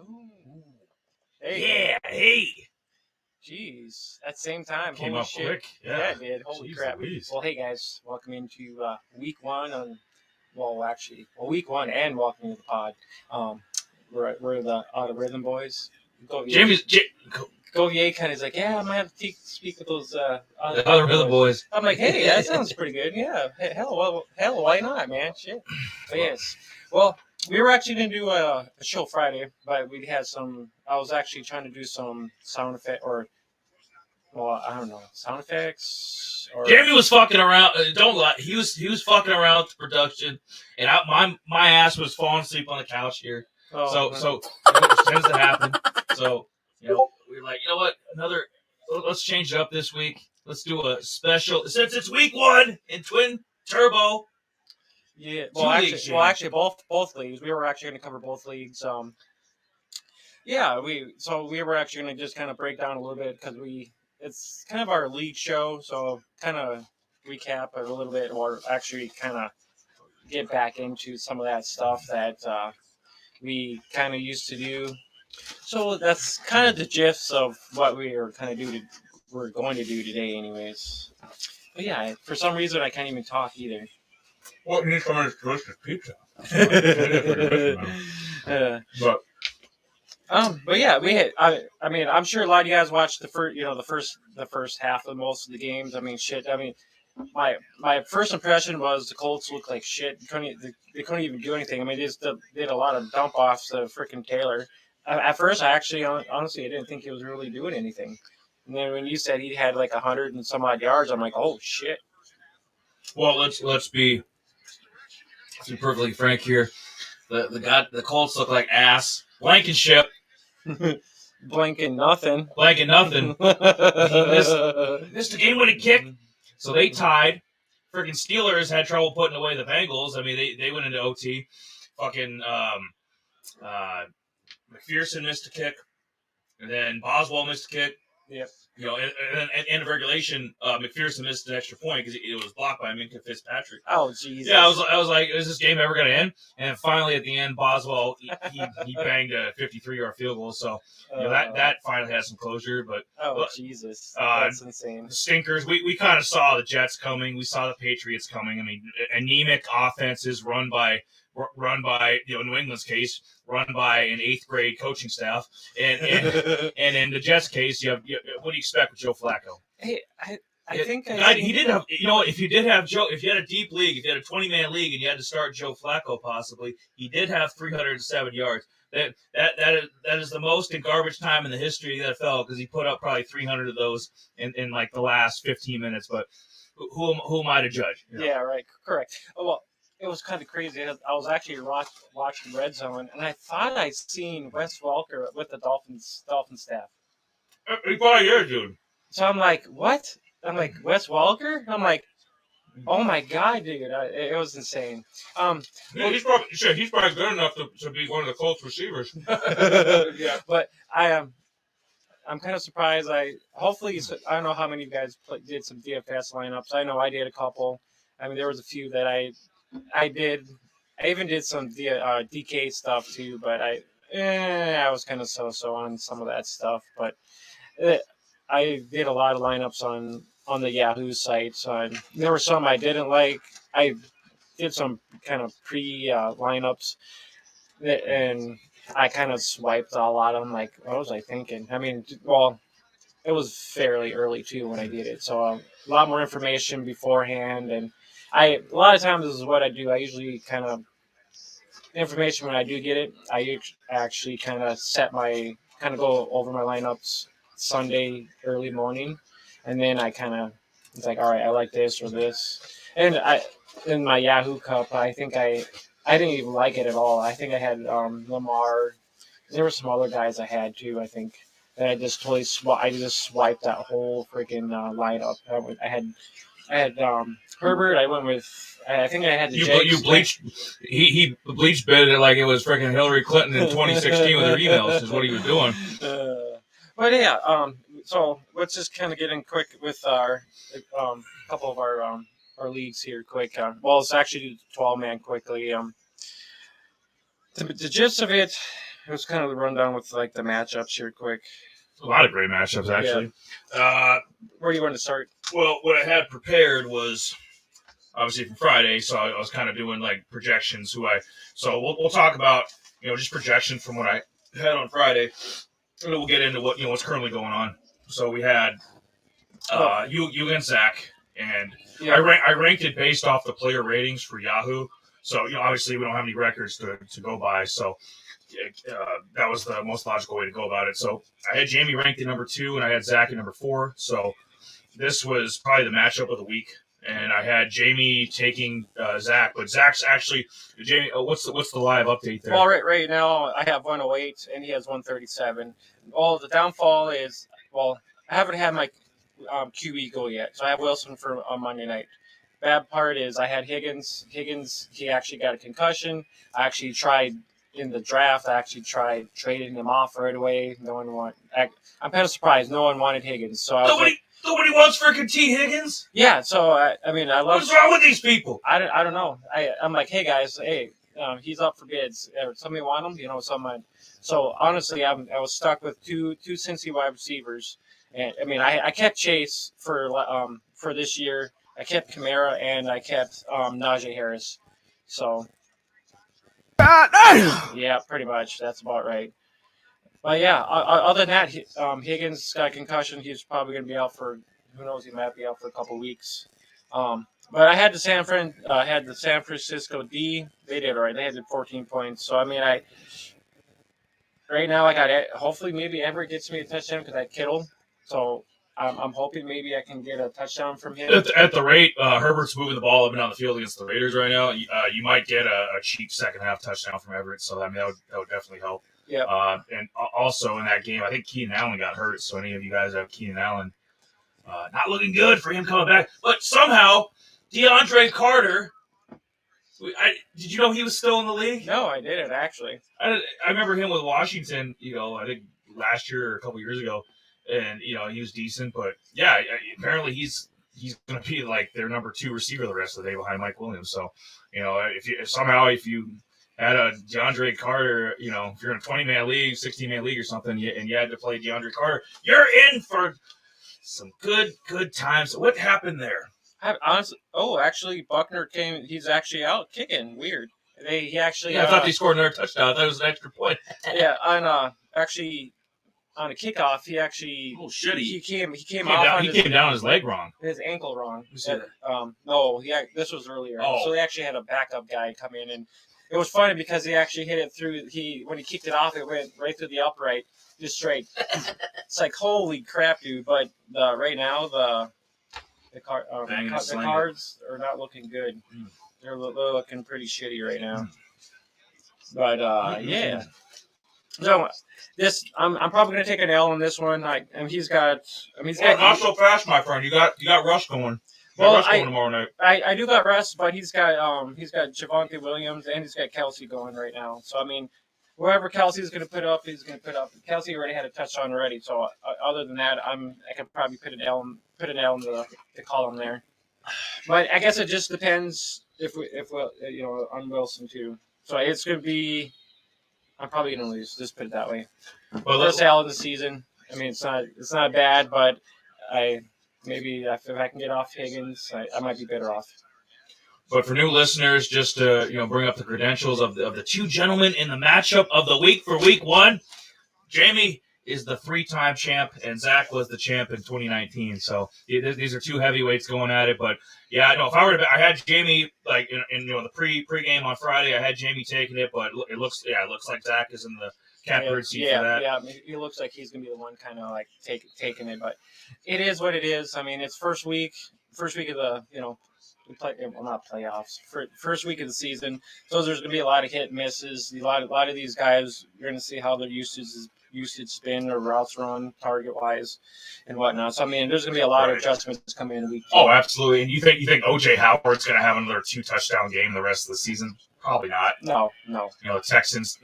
Ooh. Hey. Yeah, hey. Jeez. At the same time. Came holy up shit. quick. Yeah, it did. Holy Jeez crap. Louise. Well, hey, guys. Welcome into week one. Week one and welcome to the pod. We're the Auto Rhythm Boys. Govier kind of is like, yeah, I might have to speak with those other Rhythm Boys. I'm like, hey, that sounds pretty good. Yeah, hell, why not, man? Shit. But yes, well, we were actually gonna do a show Friday, but we had some. I was actually trying to do some sound effect I don't know, sound effects. Jeremy was fucking around. Don't lie. He was fucking around with the production, and my ass was falling asleep on the couch here. So which tends to happen. So we were like, you know what? Let's change it up this week. Let's do a special since it's week one in Twin Turbo. Yeah. Well, actually, both leagues. We were actually going to cover both leagues. We were actually going to just kind of break down a little bit because it's kind of our league show, so kind of recap it a little bit, or actually kind of get back into some of that stuff that we kind of used to do. So that's kind of the gist of what we're going to do today, anyways. But yeah, for some reason I can't even talk either. Well, you need someone to delicious pizza. But yeah, we had. I mean, I'm sure a lot of you guys watched the first half of most of the games. I mean, shit. I mean, my first impression was the Colts looked like shit. They couldn't even do anything. I mean, they just did a lot of dump offs to freaking Taylor. At first, I actually honestly I didn't think he was really doing anything. And then when you said he had like 100 and some odd yards, I'm like, oh shit. Well, let's be perfectly frank here. The Colts look like ass. Blankenship. Blanking nothing. He missed a game-winning kick, so they tied. Freaking Steelers had trouble putting away the Bengals. I mean, they went into OT. Fucking McPherson missed a kick, and then Boswell missed a kick. Yep. You know, and end of regulation, McPherson missed an extra point because it was blocked by Minkah Fitzpatrick. Oh, Jesus. Yeah, I was like, is this game ever going to end? And finally, at the end, Boswell, he banged a 53-yard field goal. So, that finally had some closure. But Jesus. That's insane. The stinkers, we kind of saw the Jets coming. We saw the Patriots coming. I mean, anemic offenses run by New England's case, run by an 8th grade coaching staff, and in the Jets case, what do you expect with Joe Flacco? Hey, he did have, if you had a deep league, if you had a 20-man league and you had to start Joe Flacco possibly, he did have 307 yards. That is the most in garbage time in the history of the NFL because he put up probably 300 of those in like the last 15 minutes. But who am I to judge? Yeah, right, correct. Oh, well, it was kind of crazy. I was actually watching Red Zone, and I thought I'd seen Wes Welker with the Dolphins staff. He probably is, dude. So I'm like, what? I'm like, Wes Welker? I'm like, oh my god, dude! It was insane. He's probably good enough to be one of the Colts receivers. Yeah. But I'm kind of surprised. I don't know how many of you guys did some DFS lineups. I know I did a couple. I mean, there was a few that I did. I even did some DK stuff too, but I was kind of so on some of that stuff. But I did a lot of lineups on the Yahoo site. So there were some I didn't like. I did some kind of lineups, and I kind of swiped a lot of them. Like, what was I thinking? I mean, well, it was fairly early too when I did it, so a lot more information beforehand. And a lot of times this is what I do. I usually kind of information when I do get it. I actually kind of go over my lineups Sunday early morning, and then I kind of it's like, all right, I like this or this, and in my Yahoo Cup, I think I didn't even like it at all. I think I had Lamar. There were some other guys I had too. I think that I just totally swiped that whole freaking lineup. I had Herbert. I went with. I think I had the Jags. You bleached. He bleached bit it like it was freaking Hillary Clinton in 2016 with her emails. Is what he was doing. But yeah. So let's just kind of get in quick with our couple of our leagues here quick. Well, let's actually do the 12-man quickly. The gist of it, it was kind of the rundown with like the matchups here, quick. A lot of great matchups, actually. Where do you want to start? Well, what I had prepared was obviously from Friday, so I was kind of doing like projections. So we'll talk about just projections from what I had on Friday, and then we'll get into what's currently going on. So we had you and Zach, and I ranked it based off the player ratings for Yahoo. So obviously we don't have any records to go by, so that was the most logical way to go about it. So I had Jamie ranked at number 2, and I had Zach at number 4. So this was probably the matchup of the week, and I had Jamie taking Zach, but Zach's actually Jamie. What's the live update there? Well, right now I have 108 and he has 137. Well, the downfall is I haven't had my QB go yet, so I have Wilson for on Monday night. Bad part is I had Higgins. He actually got a concussion. I actually tried in the draft. I actually tried trading him off right away. No one wanted. I'm kind of surprised. No one wanted Higgins. So Nobody wants freaking T. Higgins. Yeah. So I love. What's wrong with these people? I don't know. I'm like, hey guys, he's up for bids. Somebody want him? So honestly, I was stuck with two Cincy wide receivers, and I kept Chase for this year. I kept Kamara and I kept Najee Harris. So yeah, pretty much that's about right. But yeah, other than that, Higgins got a concussion. He's probably going to be out for who knows. He might be out for a couple weeks. But I had the San Francisco D. They did all right. They had 14 points. So right now I got hopefully maybe Everett gets me a touchdown because I had Kittle. So I'm hoping maybe I can get a touchdown from him. At the rate Herbert's moving the ball up and down the field against the Raiders right now, you might get a cheap second half touchdown from Everett. So that would definitely help. Yeah. And also in that game, I think Keenan Allen got hurt. So any of you guys have Keenan Allen, not looking good for him coming back. But somehow DeAndre Carter. Did you know he was still in the league? No, I didn't actually. I remember him with Washington. I think last year or a couple years ago. And he was decent, but yeah, apparently he's going to be like their number 2 receiver the rest of the day behind Mike Williams. So, if you had a DeAndre Carter, if you're in a 20-man league, 16-man league or something, and you had to play DeAndre Carter, you're in for some good times. What happened there? Actually, Buckner came. He's actually out kicking. Weird. He actually. I thought they scored another touchdown. I thought it was an extra point. Yeah, actually. On a kickoff, he actually he came down his leg wrong. His ankle wrong. This was earlier. Oh. So they actually had a backup guy come in, and it was funny because he actually hit it through. When he kicked it off, it went right through the upright, just straight. It's like holy crap, dude! But right now the Cards are not looking good. They're looking pretty shitty right now. But yeah. So I'm probably gonna take an L on this one. He's got. Not so fast, my friend. You got Russ going. Russ going tomorrow night. I do got Russ, but he's got Javonte Williams and he's got Kelsey going right now. So wherever Kelsey's gonna put up, he's gonna put up. Kelsey already had a touchdown already. So other than that, I could probably put an L in the column there. But I guess it just depends if we on Wilson too. So it's gonna be. I'm probably gonna lose. Just put it that way. Well, first L of the season. It's not bad, but if I can get off Higgins, I might be better off. But for new listeners, just to bring up the credentials of the 2 gentlemen in the matchup of the week for week 1. Jamie is the 3-time champ, and Zach was the champ in 2019. So these are 2 heavyweights going at it. But yeah, I know if I were to, I had Jamie like in the pregame on Friday. I had Jamie taking it, but it looks like Zach is in the catbird seat for that. Yeah, it looks like he's gonna be the one kind of like taking it. But it is what it is. It's first week of the not playoffs. First week of the season, so there's gonna be a lot of hit and misses. A lot of these guys, you're gonna see how their usage spin or routes run target wise and whatnot. So there's gonna be a lot of adjustments coming in week 2. Oh, absolutely. And you think OJ Howard's gonna have another 2 touchdown game the rest of the season? Probably not. No. The Texans.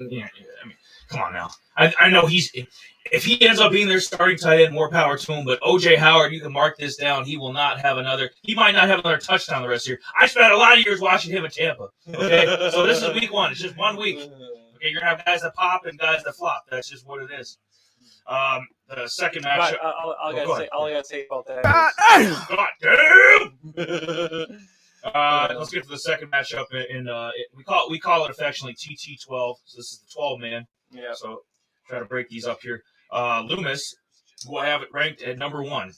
Come on now. I know if he ends up being their starting tight end, more power to him. But OJ Howard, you can mark this down. He will not have he might not have another touchdown the rest of the year. I spent a lot of years watching him in Tampa. Okay, so this is week 1. It's just 1 week. You're gonna have guys that pop and guys that flop. That's just what it is. The second matchup. But all I gotta say about that. God damn! Let's get to the second matchup. We call it affectionately TT12. So this is the 12 man. Yeah. So try to break these up here. Loomis will have it ranked at number 1.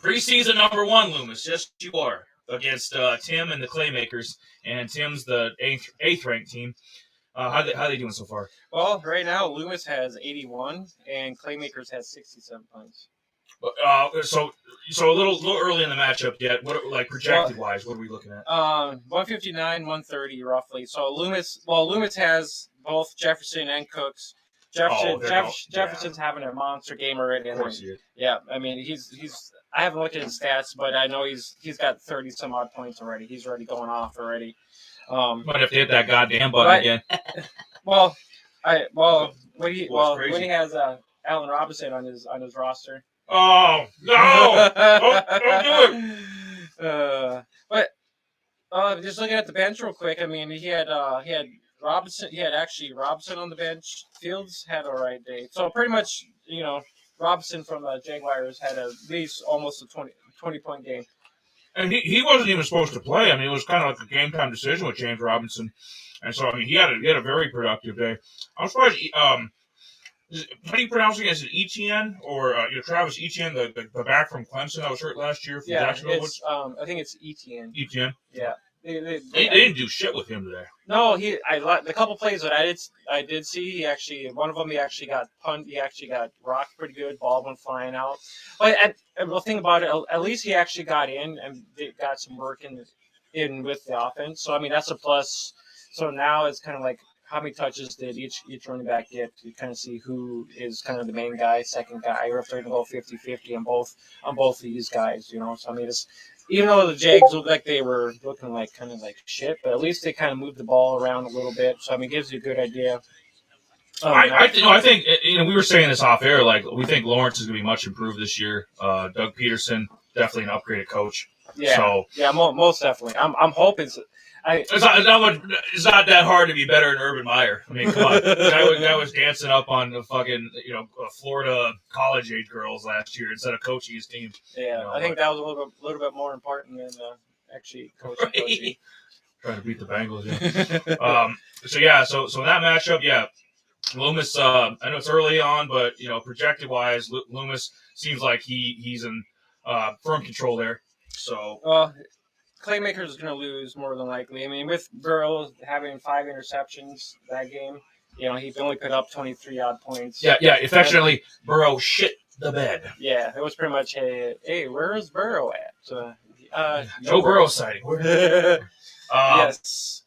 Preseason number 1, Loomis. Yes, you are. Against Tim and the Claymakers, and Tim's the eighth ranked team. How they doing so far? Well, right now Loomis has 81 and Claymakers has 67 points. So a little early in the matchup yet. What projected wise? What are we looking at? 159, 130 roughly. So Loomis has both Jefferson and Cooks. Jefferson's having a monster game already. Of course he is. Yeah, I mean he's. I haven't looked at his stats, but I know he's got 30 some odd points already. He's already going off already. Might have to hit that goddamn button again. When he has Allen Robinson on his roster. Oh no! Don't do it. But just looking at the bench real quick, I mean he had Robinson. He had actually Robinson on the bench. Fields had a right day. So pretty much, Robinson from the Jaguars had at least almost a 20-point game. And he wasn't even supposed to play. I mean, it was kind of like a game time decision with James Robinson. And so, I mean, he had a very productive day. I'm surprised. How do you pronounce it? Is it Etienne or Travis Etienne, the back from Clemson that was hurt last year from Jacksonville? I think it's Etienne. Etienne. Yeah. They didn't do shit with him today. No, the couple plays that I did see, one of them he actually got punt. He actually got rocked pretty good. Ball went flying out. But the thing about it, at least he actually got in and got some work in with the offense. So I mean that's a plus. So now it's kind of like how many touches did each running back get to kind of see who is kind of the main guy, second guy, or if they're going to go 50-50 on both of these guys. So I mean even though the Jags looked like they were looking like kind of like shit, but at least they kind of moved the ball around a little bit. So I mean, it gives you a good idea. I think we were saying this off air. Like we think Lawrence is going to be much improved this year. Doug Peterson, definitely an upgraded coach. Yeah, most definitely. I'm hoping. It's not that hard to be better than Urban Meyer. I mean, come on. Guy was dancing up on the fucking Florida college age girls last year instead of coaching his team. Yeah, I think that was a little bit more important than actually coaching. Trying to beat the Bengals. Yeah. So that matchup, yeah. Loomis. I know it's early on, but projected wise, Loomis seems like he's in firm control there. So. Claymaker is going to lose more than likely. I mean, with Burrow having 5 interceptions that game, he only put up 23 odd points. Yeah. Affectionately, Burrow shit the bed. Yeah, it was pretty much hey, where is Burrow at? Joe Burrow sighting. Yes.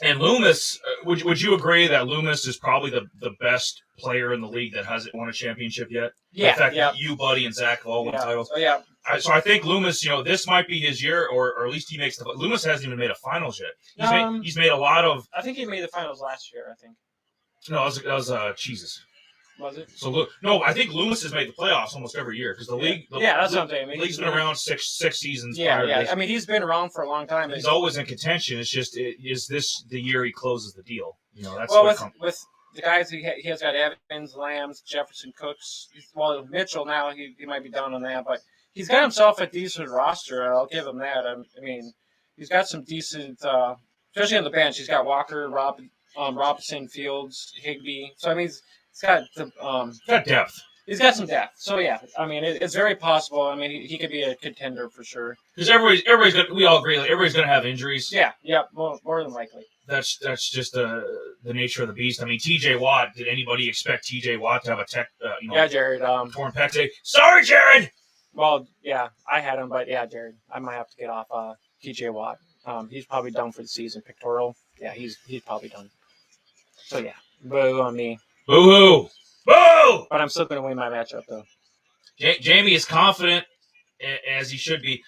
And Loomis, would you agree that Loomis is probably the best player in the league that hasn't won a championship yet? Yeah. In fact, you, Buddy, and Zach have all won titles. Oh, yeah. So I think Loomis, this might be his year, or at least he makes the. Loomis hasn't even made a finals yet. He's made a lot of. I think he made the finals last year. I think. No, that was Jesus. Was it? So no, I think Loomis has made the playoffs almost every year because the league. That's what I'm saying. The league's been around six seasons. Yeah. I mean, he's been around for a long time. He's always in contention. It's just, is this the year he closes the deal? That's with the guys he has got Evans, Lambs, Jefferson, Cooks. Mitchell now he might be down on that, but he's got himself a decent roster. I'll give him that. I mean, he's got some decent, especially on the bench. He's got Walker, Robinson, Fields, Higbee. So I mean, he's got depth. He's got some depth. So yeah, I mean, it's very possible. I mean, he could be a contender for sure. Because we all agree, everybody's going to have injuries. Yeah, more than likely. That's just the nature of the beast. I mean, T.J. Watt. Did anybody expect T.J. Watt to have a Jared. Torn pec. Sorry, Jared. Well, yeah, I had him, but yeah, Jared, I might have to get off T.J. Watt. He's probably done for the season. Pictorial. Yeah, he's probably done. So yeah, boo on me. Boo-hoo. Boo! But I'm still going to win my matchup though. Jamie is confident, as he should be.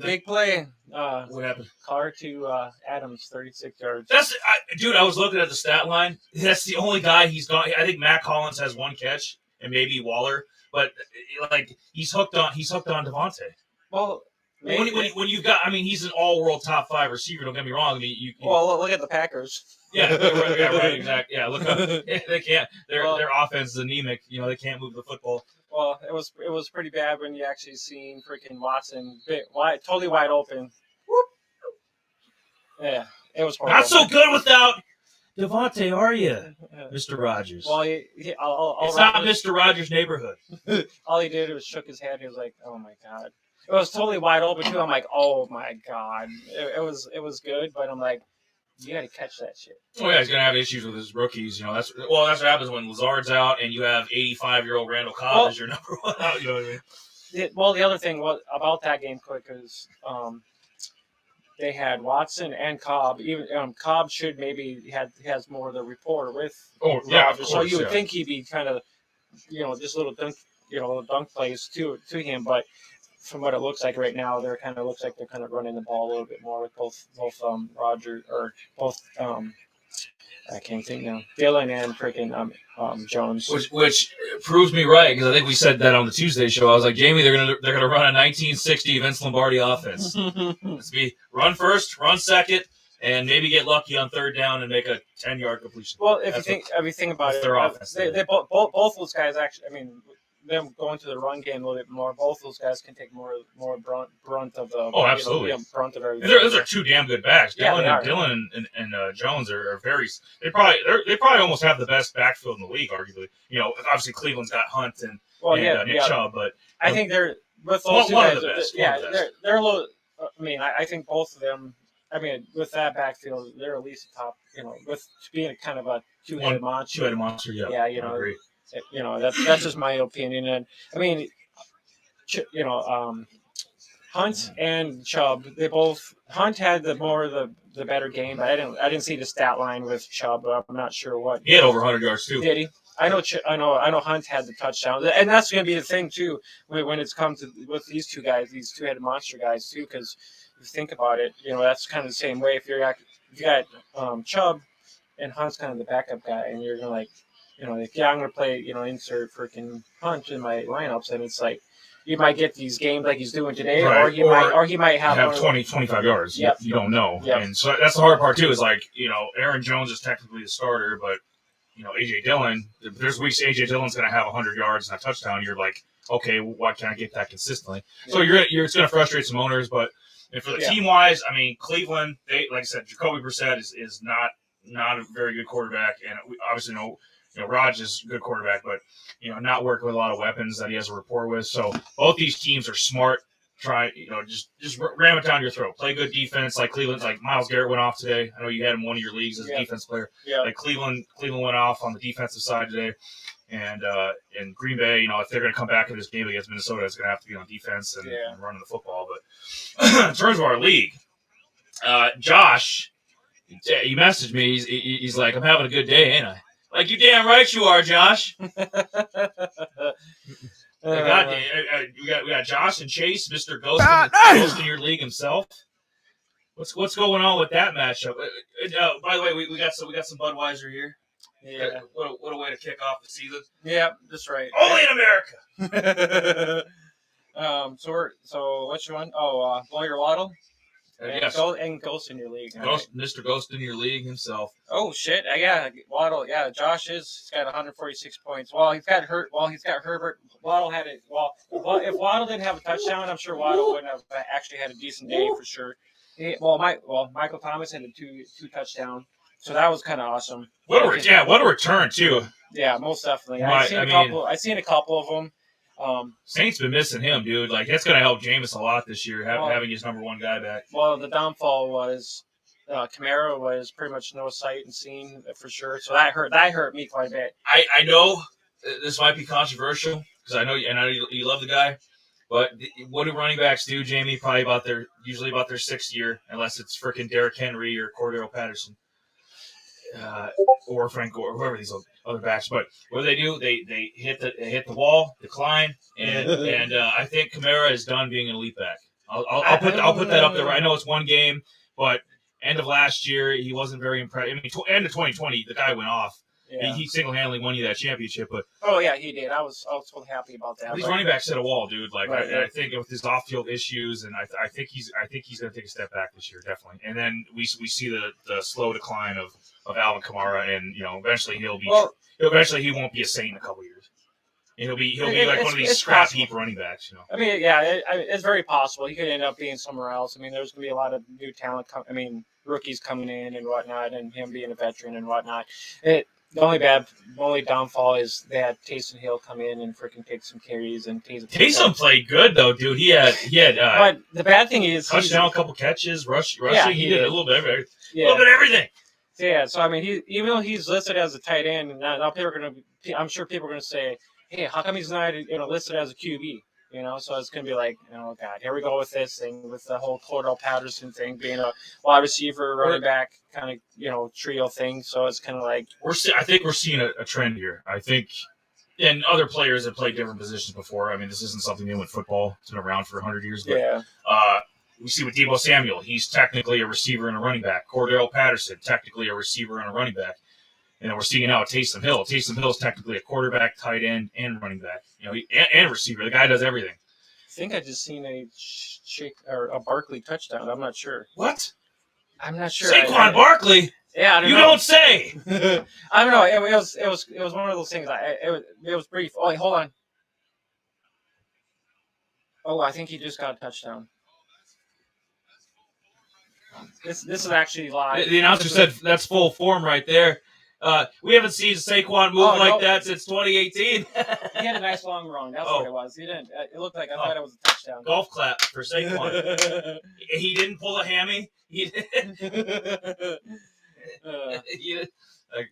Big play. What happened? Carr to Adams, 36 yards. Dude, I was looking at the stat line. That's the only guy he's gone. I think Matt Collins has 1 catch, and maybe Waller. But he's hooked on Devontae. Well, when you've got, I mean, he's an all-world top 5 receiver. Don't get me wrong. I mean, well, look at the Packers. Right, exactly. Yeah, look, they can't. Well- Their offense is anemic. They can't move the football. Well, it was pretty bad when you actually seen freaking Watson totally wide open. Whoop. Yeah, it was horrible. Not so good without Devontae, are you, Mr. Rogers? Well, it's not Mr. Rogers' neighborhood. All he did was shook his head. He was like, "Oh my god." It was totally wide open too. I'm like, "Oh my god." It was good, but I'm like, you got to catch that shit. Oh yeah, he's gonna have issues with his rookies. That's what happens when Lazard's out and you have 85-year-old Randall Cobb as your number one out. You know what I mean? The other thing about that game, quick, is they had Watson and Cobb. Even Cobb should maybe has more of the rapport with Rodgers, so you would think he'd be kind of just little dunk plays to him, but from what it looks like right now, they're kind of running the ball a little bit more with both Rodgers or both I can't think now, Dylan and freaking Jones, which proves me right, because I think we said that on the Tuesday show. I was like, Jamie, they're gonna run a 1960 Vince Lombardi offense. It's be run first, run second, and maybe get lucky on third down and make a 10-yard completion. Well, if you think about it, their offense. They both those guys actually. I mean, them going to the run game a little bit more. Both those guys can take more brunt of the. Oh, absolutely. Brunt of everything. Those are two damn good backs. Dylan and Jones are very. They probably almost have the best backfield in the league, arguably. Obviously Cleveland's got Hunt and Nick Chubb, but I think they're with those two guys. They're a little. I mean, I think both of them. I mean, with that backfield, they're at least top. With being kind of a two-headed monster. Two-headed monster, yeah. Yeah, I agree. That's just my opinion, and I mean, Hunt and Chubb, Hunt had the better game, but I didn't see the stat line with Chubb. I'm not sure what he had over 100 yards too. Did he? I know Hunt had the touchdown, and that's going to be the thing too when it's come to with these two guys, these two-headed monster guys too, because if you think about it, that's kind of the same way. If you got Chubb and Hunt's kind of the backup guy, and you're going to I'm going to play, insert freaking Hunt in my lineups, and it's like you might get these games like he's doing today, right. or he might have 20, 25 yards. Yep. You don't know. Yep. And so that's the hard part too, is like, Aaron Jones is technically the starter, but AJ Dillon, there's weeks AJ Dillon's going to have 100 yards and a touchdown. You're like, okay, why can't I get that consistently? Yeah. So it's going to frustrate some owners, but for the team wise, I mean, Cleveland, like I said, Jacoby Brissett is not a very good quarterback, and we obviously know. Raj is a good quarterback, but, not working with a lot of weapons that he has a rapport with. So both these teams are smart. Try, just ram it down your throat. Play good defense like Cleveland's. Like Myles Garrett went off today. I know you had him in one of your leagues as a defense player. Yeah. Like Cleveland went off on the defensive side today. And in Green Bay, if they're going to come back in this game against Minnesota, it's going to have to be on defense and running the football. But in terms of our league, Josh, he messaged me. He's like, I'm having a good day, ain't I? Like, you damn right you are, Josh. we got Josh and Chase, Mr. Ghost in your league himself. What's going on with that matchup? By the way, we got some Budweiser here. Yeah. What a way to kick off the season. Yeah, that's right. Only in America. So which one? Oh, Boyer Waddle. Yes. And Ghost in your league. Mr. Ghost in your league himself. Oh shit! Yeah, Waddle. Yeah, Josh he's got 146 points. Well, he's got Herbert. Waddle had it. Well, if Waddle didn't have a touchdown, I'm sure Waddle wouldn't have actually had a decent day for sure. Michael Thomas had a two touchdown, so that was kind of awesome. What a return too. Yeah, most definitely. I've seen a couple of them. Saints been missing him, dude. Like, that's going to help Jameis a lot this year, having his number one guy back. Well, the downfall was Kamara was pretty much no sight and seen for sure. So that hurt me quite a bit. I know this might be controversial because I know you love the guy, but what do running backs do, Jamie? Probably usually about their sixth year, unless it's freaking Derrick Henry or Cordero Patterson. Or Frank Gore, whoever these other backs. But what do? They hit the wall, decline, and I think Kamara is done being an elite back. I'll put that up there. I know it's one game, but end of last year he wasn't very impressive. I mean, end of 2020 the guy went off, Yeah. He single-handedly won you that championship, but Oh yeah, he did. I was so happy about that. these running backs hit a wall, dude. Like Right, I think with his off-field issues, and I think he's going to take a step back this year, definitely. And then we see the slow decline of Alvin Kamara, and eventually he won't be a Saint in a couple years. And he'll be like one of these scrap heap running backs, I mean, yeah, it's very possible he could end up being somewhere else. I mean, there's going to be a lot of new talent. Rookies coming in and whatnot, and him being a veteran and whatnot. The only downfall is that Taysom Hill come in and freaking take some carries and Taysom played good though, dude. He had. But the bad thing is touchdown, a couple catches, rushing. Yeah, he did a little bit of everything. Yeah. A little bit of everything. Yeah, so I mean, even though he's listed as a tight end, and now I'm sure people are going to say, "Hey, how come he's not listed as a QB?" So it's going to be like, oh God, here we go with this thing with the whole Cordell Patterson thing being a wide receiver, running back kind of trio thing. So it's kind of like I think we're seeing a trend here. I think, and other players have played different positions before. I mean, this isn't something new in football. It's been around for 100 years. But, yeah. We see with Deebo Samuel, he's technically a receiver and a running back. Cordell Patterson, technically a receiver and a running back. And then we're seeing now Taysom Hill. Taysom Hill is technically a quarterback, tight end, and running back. And receiver. The guy does everything. I think I just seen a Barkley touchdown. I'm not sure. What? I'm not sure. Saquon Barkley. Yeah, I don't know. You don't say. I don't know. It was one of those things. It was brief. Oh, wait, hold on. Oh, I think he just got a touchdown. This is actually live. The announcer said that's full form right there. We haven't seen Saquon move that since 2018. He had a nice long run. That's what it was. He didn't. It looked like I thought it was a touchdown. Golf clap for Saquon. He didn't pull a hammy.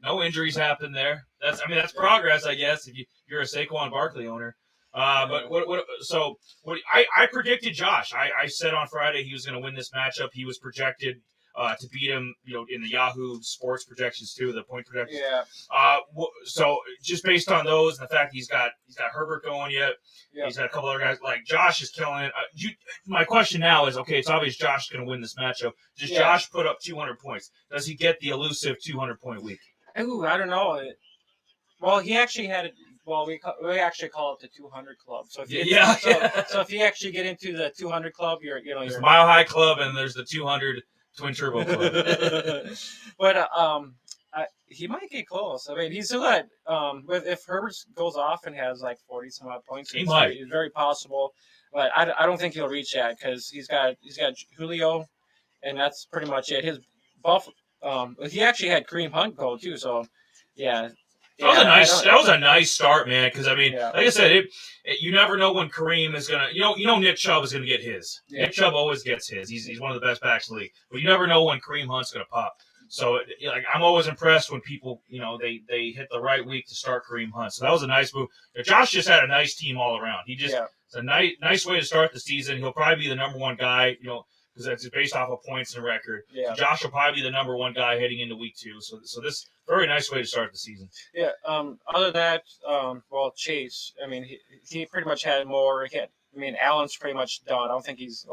No injuries happened there. That's progress, I guess, if you're a Saquon Barkley owner. But I predicted Josh. I said on Friday he was going to win this matchup. He was projected to beat him, in the Yahoo Sports projections too, the point projections. Yeah. So just based on those and the fact he's got Herbert going yet, he's got a couple other guys. Like Josh is killing it. My question now is, okay, it's obvious Josh is going to win this matchup. Does Josh put up 200 points? Does he get the elusive 200-point week? Ooh, I don't know. Well, he actually had it. Well, we actually call it the 200 Club. So if you actually get into the 200 Club, there's the Mile High Club and there's the 200 Twin Turbo Club. But he might get close. I mean, he's still got if Herbert goes off and has like 40 some odd points, it's very possible. But I don't think he'll reach that because he's got Julio, and that's pretty much it. His he actually had Kareem Hunt go too. So yeah. That was a nice start, man. Because like I said, you never know when Kareem is gonna. Nick Chubb is gonna get his. Yeah. Nick Chubb always gets his. He's one of the best backs in the league. But you never know when Kareem Hunt's gonna pop. So I'm always impressed when people they hit the right week to start Kareem Hunt. So that was a nice move. Josh just had a nice team all around. It's a nice way to start the season. He'll probably be the number one guy. Because that's based off of points and record. Yeah. So Josh will probably be the number one guy heading into week 2. So this very nice way to start the season. Yeah. Other than that, Chase. I mean, he pretty much had more. Allen's pretty much done. I don't think he's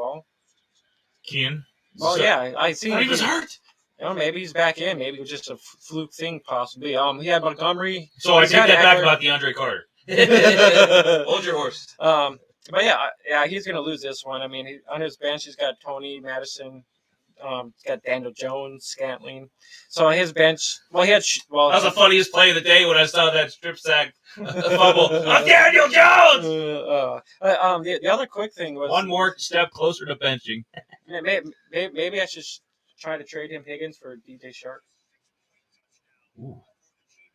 Keenan. I see. He was hurt. Maybe he's back in. Maybe it was just a fluke thing, possibly. He had Montgomery. So I take that back about DeAndre Carter. Hold your horse. But yeah, he's going to lose this one. I mean, on his bench, he's got Tony, Madison, he's got Daniel Jones, Scantling. So his bench, that was the funniest play of the day when I saw that strip sack fumble. I'm Daniel Jones! The other quick thing was... One more step closer to benching. Maybe I should try to trade him Higgins for DJ Shark. Ooh.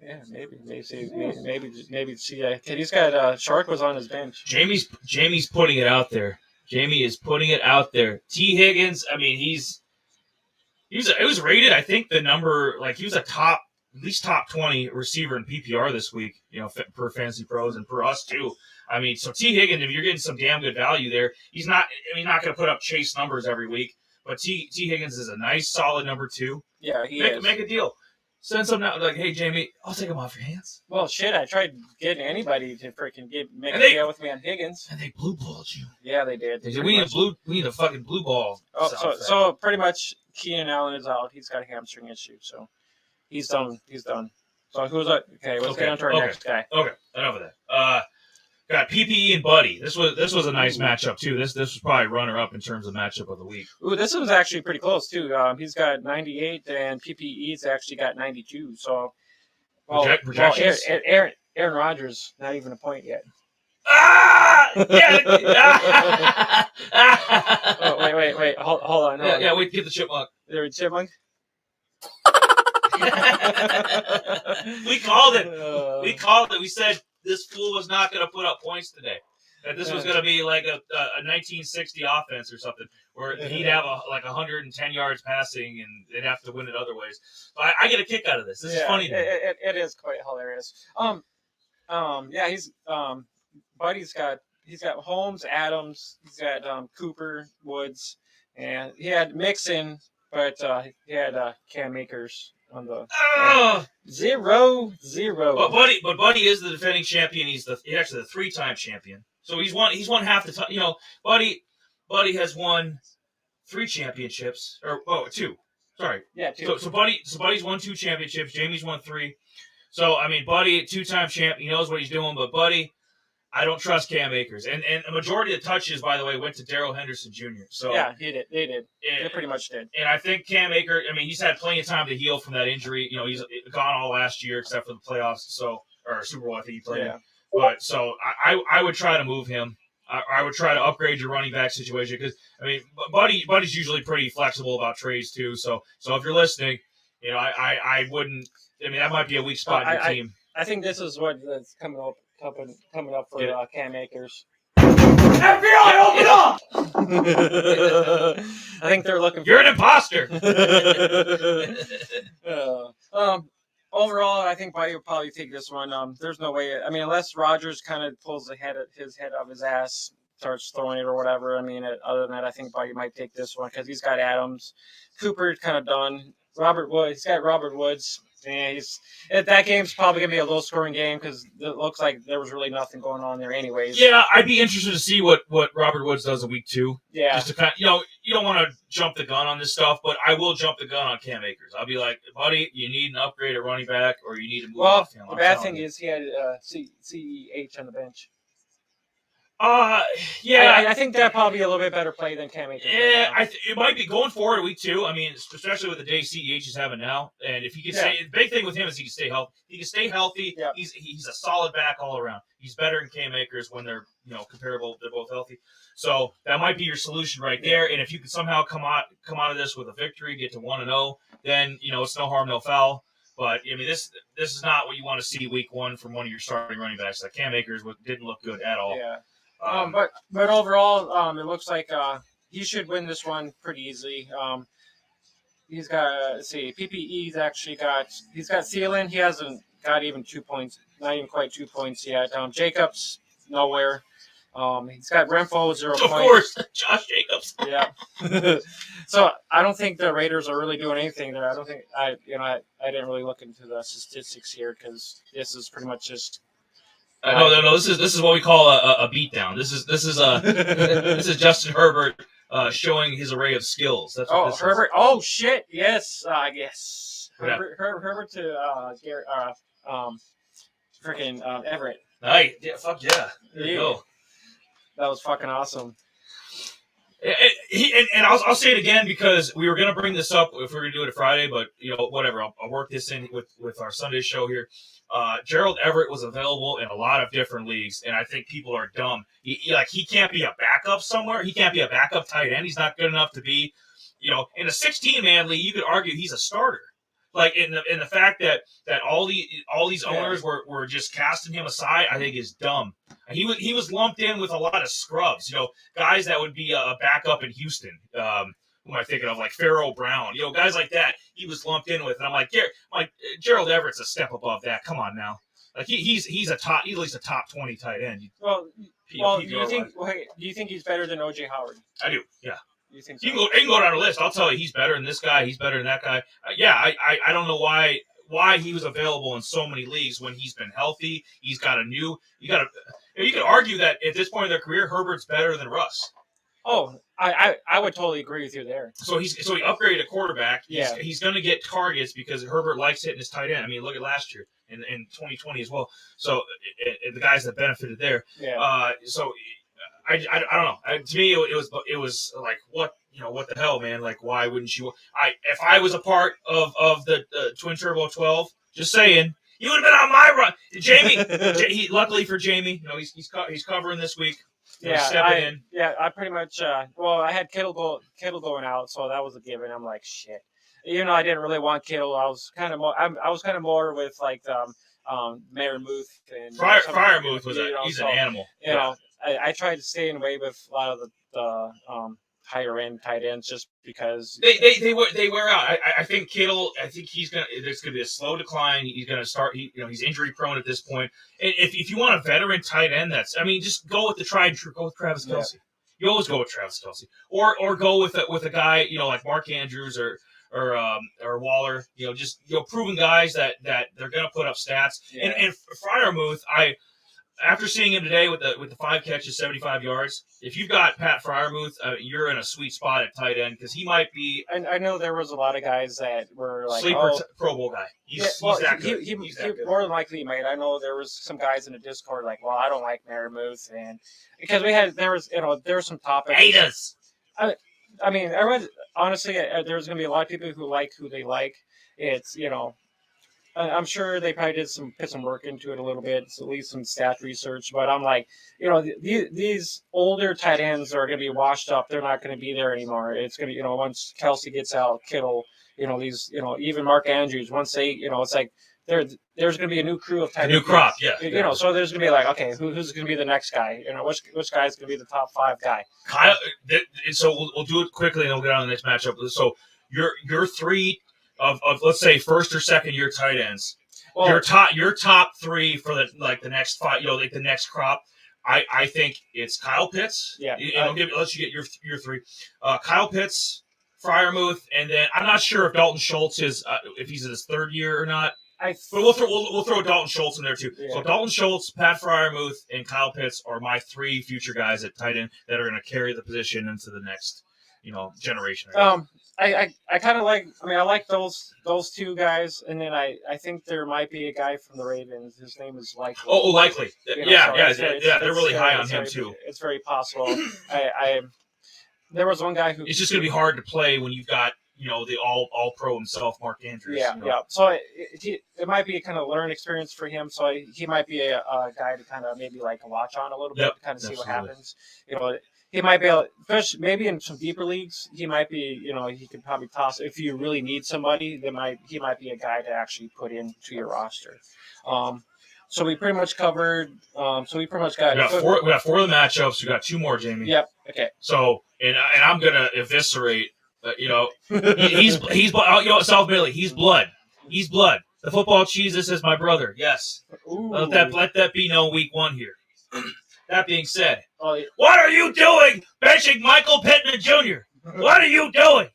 Yeah, maybe see that. He's got Shark was on his bench. Jamie's putting it out there. Jamie is putting it out there. T. Higgins, I mean, it was rated, I think the number, he was at least top 20 receiver in PPR this week, per Fantasy Pros and per us too. I mean, so T. Higgins, if you're getting some damn good value there, he's not going to put up Chase numbers every week, but T. Higgins is a nice solid number 2. Yeah, he is. Make a deal. Send something out hey, Jamie, I'll take him off your hands. Well, shit, I tried getting anybody to freaking make a deal with me on Higgins. And they blue balled you. Yeah, they did. We need a fucking blue ball. So pretty much Keenan Allen is out. He's got a hamstring issue, so he's done. So who's up? Okay, let's get on to our next guy. Okay, enough of that. Got PPE and Buddy. This was a nice matchup too. This was probably runner up in terms of matchup of the week. Ooh, this one's actually pretty close too. He's got 98 and PPE's actually got 92. So, projections. Aaron Rodgers not even a point yet. Yeah. Oh, wait. Hold on. Yeah. Wait. Get the chipmunk. There, chipmunk. We called it. We said this fool was not going to put up points today. That this was going to be like a 1960 offense or something, where he'd have 110 yards passing, and they'd have to win it other ways. But I get a kick out of this. This is funny. It is quite hilarious. Buddy's got Holmes, Adams, he's got Cooper, Woods, and he had Mixon, but he had Cam Akers on the 0-0. But Buddy is the defending champion. He's actually the 3-time champion. So he's won half the time. You know, Buddy has won 3 championships, or 2. Sorry. Yeah, 2. So Buddy's won 2 championships. Jamie's won 3. So I mean, Buddy, 2-time champ. He knows what he's doing. But Buddy, I don't trust Cam Akers. And a majority of the touches, by the way, went to Darrell Henderson Jr. So yeah, they did. They pretty much did. And I think Cam Akers, I mean, he's had plenty of time to heal from that injury. You know, he's gone all last year except for the playoffs. Or Super Bowl, I think he played. Yeah. But so I would try to move him. I would try to upgrade your running back situation because I mean, Buddy's usually pretty flexible about trades too. So if you're listening, you know, I wouldn't. I mean, that might be a weak spot in your team. I think this is what's coming up for Cam Akers. FBI, open up! I think they're looking. You're an imposter. Overall, I think Buddy will probably take this one. There's no way. I mean, unless Rodgers kind of pulls his head out of his ass, starts throwing it or whatever. I mean, other than that, I think Buddy might take this one because he's got Adams. Cooper's kind of done. He's got Robert Woods. And that game's probably gonna be a low-scoring game because it looks like there was really nothing going on there, anyways. Yeah, I'd be interested to see what Robert Woods does in week 2. Yeah, just to kind of, you don't want to jump the gun on this stuff, but I will jump the gun on Cam Akers. I'll be like, buddy, you need an upgrade at running back, or you need to move off him. The bad thing is he had CEH on the bench. Yeah, I think that'd probably be a little bit better play than Cam Akers. Yeah, it might be going forward week 2. I mean, especially with the day CEH is having now, and if he can stay, the big thing with him is he can stay healthy. He can stay healthy. Yeah. He's a solid back all around. He's better than Cam Akers when they're comparable. They're both healthy, so that might be your solution right there. And if you can somehow come out of this with a victory, get to 1-0, then it's no harm, no foul. But I mean, this is not what you want to see week 1 from one of your starting running backs. Like Cam Akers didn't look good at all. Yeah. But overall, it looks like he should win this one pretty easily. He's got PPE's actually got Thielen. He hasn't got even 2 points, not even quite 2 points yet. Jacobs nowhere. He's got Renfro 0 points. Of course, Josh Jacobs. Yeah. So I don't think the Raiders are really doing anything there. I don't think I didn't really look into the statistics here because this is pretty much just. No. This is what we call a beatdown. This is Justin Herbert showing his array of skills. That's what Herbert. Is. Oh shit! Yes, I guess Herbert to Garrett. Freaking Everett. Nice. Yeah. Fuck yeah. There you go. That was fucking awesome. And I'll say it again because we were gonna bring this up if we were gonna do it Friday, but whatever. I'll work this in with our Sunday show here. Gerald Everett was available in a lot of different leagues, and I think people are dumb. He can't be a backup somewhere. He can't be a backup tight end. He's not good enough to be, in a 16-man league. You could argue he's a starter. Like in the fact that all these owners were just casting him aside, I think is dumb. He was lumped in with a lot of scrubs, guys that would be a backup in Houston. Who am I thinking of? Like Pharaoh Brown, guys like that. He was lumped in with, and I'm like, Gerald Everett's a step above that. Come on now, like he's at least a top 20 tight end. Well, do you think he's better than OJ Howard? I do, yeah. You think so? You can go down the list. I'll tell you, he's better than this guy. He's better than that guy. I don't know why he was available in so many leagues when he's been healthy. You could argue that at this point in their career, Herbert's better than Russ. Oh, I would totally agree with you there. So he upgraded a quarterback. Yeah. He's going to get targets because Herbert likes hitting his tight end. I mean, look at last year in 2020 as well. So the guys that benefited there. Yeah. So I don't know. To me, it was like what the hell, man? Like, why wouldn't you? If I was a part of the Twin Turbo 12, just saying, you would have been on my run, Jamie. Luckily for Jamie, he's covering this week. Stepping in. Yeah, I pretty much. Well, I had Kittle going out, so that was a given. I'm like, shit. Even though I didn't really want Kittle, I was kind of more. I was kind of more with like Mayer-Muth and Freiermuth was he's an animal. You know, I tried to stay away with a lot of the higher end tight ends just because they wear out. I think Kittle. I think there's gonna be a slow decline. He's gonna start. He's injury prone at this point. And if you want a veteran tight end, just go with the tried and true. Go with Travis Kelce. You always go with Travis Kelce, or go with a guy like Mark Andrews or Waller. Proven guys that they're gonna put up stats. Yeah. And Freiermuth, after seeing him today with the 5 catches, 75 yards, if you've got Pat Freiermuth, you're in a sweet spot at tight end because he might be. I know there was a lot of guys that were like sleeper Pro Bowl guy. He's that good. He more than likely he might. I know there was some guys in the Discord like, well, I don't like Mayer-Muth, and because there were some topics. Haters. I mean, everyone honestly, there's going to be a lot of people who like who they like. It's I'm sure they probably put some work into it a little bit, at least some stat research. But I'm like, these older tight ends are going to be washed up. They're not going to be there anymore. It's going to, once Kelce gets out, Kittle, even Mark Andrews, once they, it's like there's going to be a new crew of tight ends. A new crop, yeah. So there's going to be like, okay, who's going to be the next guy? Which guy's going to be the top 5 guy? Kyle. So we'll do it quickly, and then we'll get on the next matchup. So your 3. Of let's say first or second year tight ends, well, your top 3 for the next 5, like the next crop. I think it's Kyle Pitts. Yeah. I'll let you get your 3. Kyle Pitts, Freiermuth, and then I'm not sure if Dalton Schultz is if he's in his 3rd year or not. But we'll throw Dalton Schultz in there too. Yeah. So Dalton Schultz, Pat Freiermuth, and Kyle Pitts are my 3 future guys at tight end that are going to carry the position into the next generation. I kind of like. I mean, I like those 2 guys, and then I think there might be a guy from the Ravens. His name is Likely. Oh, Likely. They're really high on him too. It's very possible. There was one guy who. It's just going to be hard to play when you've got the all pro himself, Mark Andrews. Yeah. So it might be a kind of learn experience for him. So he might be a guy to kind of maybe like watch on a little bit to kind of see what happens. He might be able, maybe in some deeper leagues, he might be, he could probably toss. If you really need somebody, he might be a guy to actually put into your roster. So we pretty much covered. We got 4. We got 4 of the matchups. We got 2 more, Jamie. Yep. Okay. So and I'm gonna eviscerate. He's South Billy. He's blood. He's blood. The football Jesus is my brother. Yes. Let that be known week 1 here. That being said, what are you doing benching Michael Pittman Jr.? What are you doing?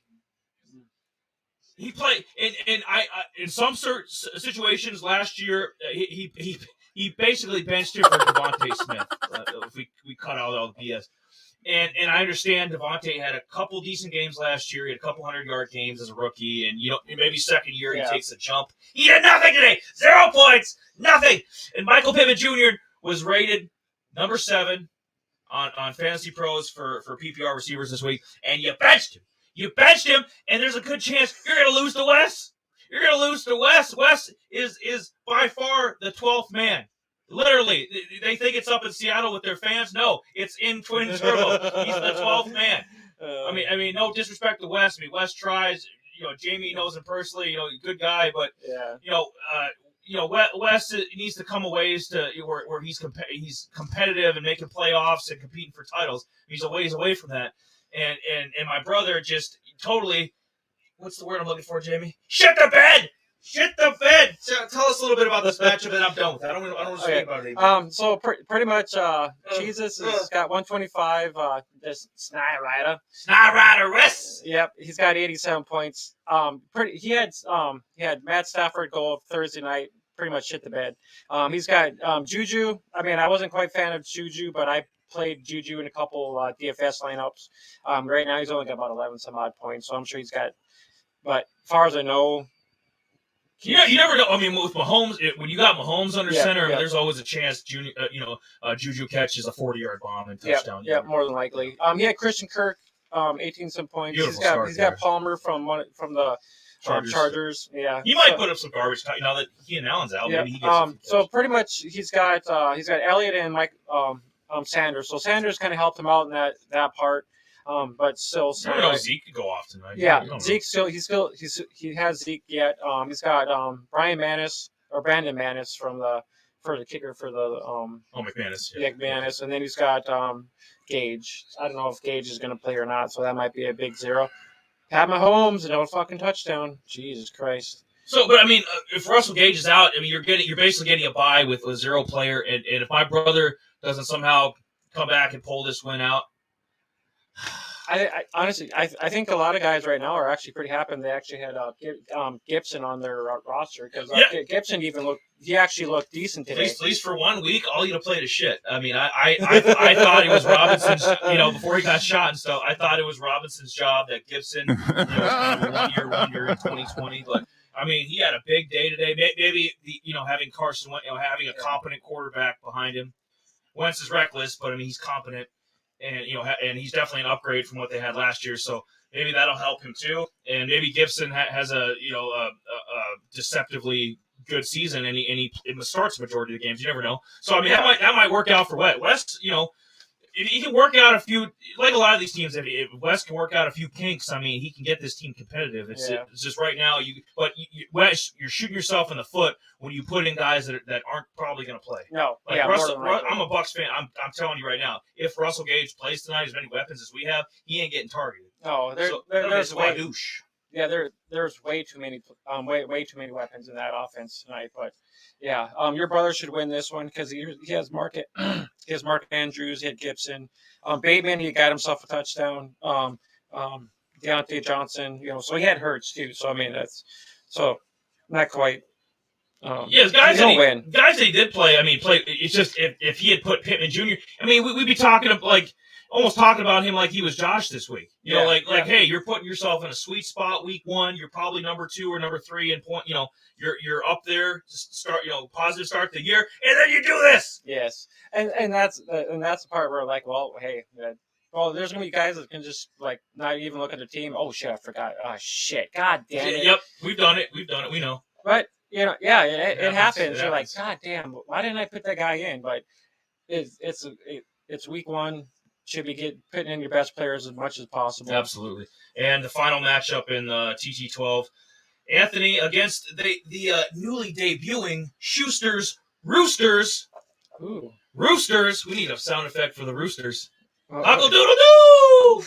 He played in some situations last year. He basically benched him for Devontae Smith. If we cut out all the BS, and I understand Devontae had a couple decent games last year. He had a couple 100-yard games as a rookie, and maybe second year he takes a jump. He did nothing today. 0 points, nothing. And Michael Pittman Jr. was rated number 7 on Fantasy Pros for PPR receivers this week, and you benched him. You benched him, and there's a good chance you're going to lose to Wes. You're going to lose to Wes. Wes is by far the 12th man. Literally, they think it's up in Seattle with their fans. No, it's in Twin Turbo. He's the 12th man. I mean, no disrespect to Wes. I mean, Wes tries. Jamie knows him personally. Good guy, but Wes needs to come a ways to where he's competitive and making playoffs and competing for titles. He's a ways away from that. And my brother just totally, what's the word I'm looking for, Jamie? Shit the bed! Shit the bed! So, tell us a little bit about this matchup, and I'm done with it. I don't want to speak about it anymore. So pretty much, Jesus has got 125. This Snyder. Yep, he's got 87 points. He had Matt Stafford go Thursday night. Pretty much shit the bed. He's got Juju. I mean, I wasn't quite a fan of Juju, but I played Juju in a couple DFS lineups. Right now he's only got about 11 some odd points, so I'm sure he's got. But as far as I know, you never know. I mean, with Mahomes, when you got Mahomes under center, I mean, there's always a chance Juju catches a 40-yard bomb and touchdown. Yeah, more than likely. He had Christian Kirk, 18 some points. Beautiful He's got Palmer from the Chargers. Yeah, he might put up some garbage. Now that he and Allen's out, maybe he gets. So pretty much he's got Elliott and Mike Sanders. So Sanders kind of helped him out in that part. But still, I don't know. Zeke could go off tonight. Yeah, Zeke he has Zeke yet. He's got Brandon Manis for the kicker for the McManus. Yeah, McManus, and then he's got Gage. I don't know if Gage is going to play or not, so that might be a big zero. Pat Mahomes and no fucking touchdown. Jesus Christ. So, but I mean, if Russell Gage is out, I mean, you're basically getting a bye with a zero player, and if my brother doesn't somehow come back and pull this win out. I honestly think a lot of guys right now are actually pretty happy they actually had Gibson on their roster because Gibson actually looked decent today. At least for 1 week, all you to play to shit. I mean, I thought it was Robinson's. Before he got shot and stuff, I thought it was Robinson's job that Gibson was kind of a 1 year wonder in 2020. But I mean, he had a big day today. Maybe having Carson, having a competent quarterback behind him. Wentz is reckless, but I mean he's competent. And he's definitely an upgrade from what they had last year. So maybe that'll help him too. And maybe Gibson has a deceptively good season, and he starts the majority of the games. You never know. So I mean that might work out for West. If he can work out a few, like a lot of these teams, if West can work out a few kinks, I mean, he can get this team competitive. It's just right now, West, you're shooting yourself in the foot when you put in guys that aren't probably going to play. No, I'm a Bucs fan. I'm telling you right now, if Russell Gage plays tonight, as many weapons as we have, he ain't getting targeted. No, there's way too many weapons in that offense tonight. But yeah, your brother should win this one because he has Mark Andrews, he had Gibson, Bateman, he got himself a touchdown. Deontay Johnson, so he had Hurts too. So I mean not quite. Guys that he did play. I mean, it's just if he had put Pittman Jr. I mean, we'd be talking almost talking about him like he was Josh this week. Hey, you're putting yourself in a sweet spot week 1. You're probably number 2 or number 3 in point. You're up there to start. Positive start to the year, and then you do this. Yes, and that's the part where there's gonna be guys that can just not even look at the team. Oh shit, I forgot. Oh shit, god damn it. Yep, we've done it. We know. But it happens. You're like, god damn, why didn't I put that guy in? But it's week 1. Should be putting in your best players as much as possible. Absolutely. And the final matchup in TT12, Anthony against the newly debuting Roosters. Ooh. Roosters. We need a sound effect for the Roosters. Uncle Doodle-doo!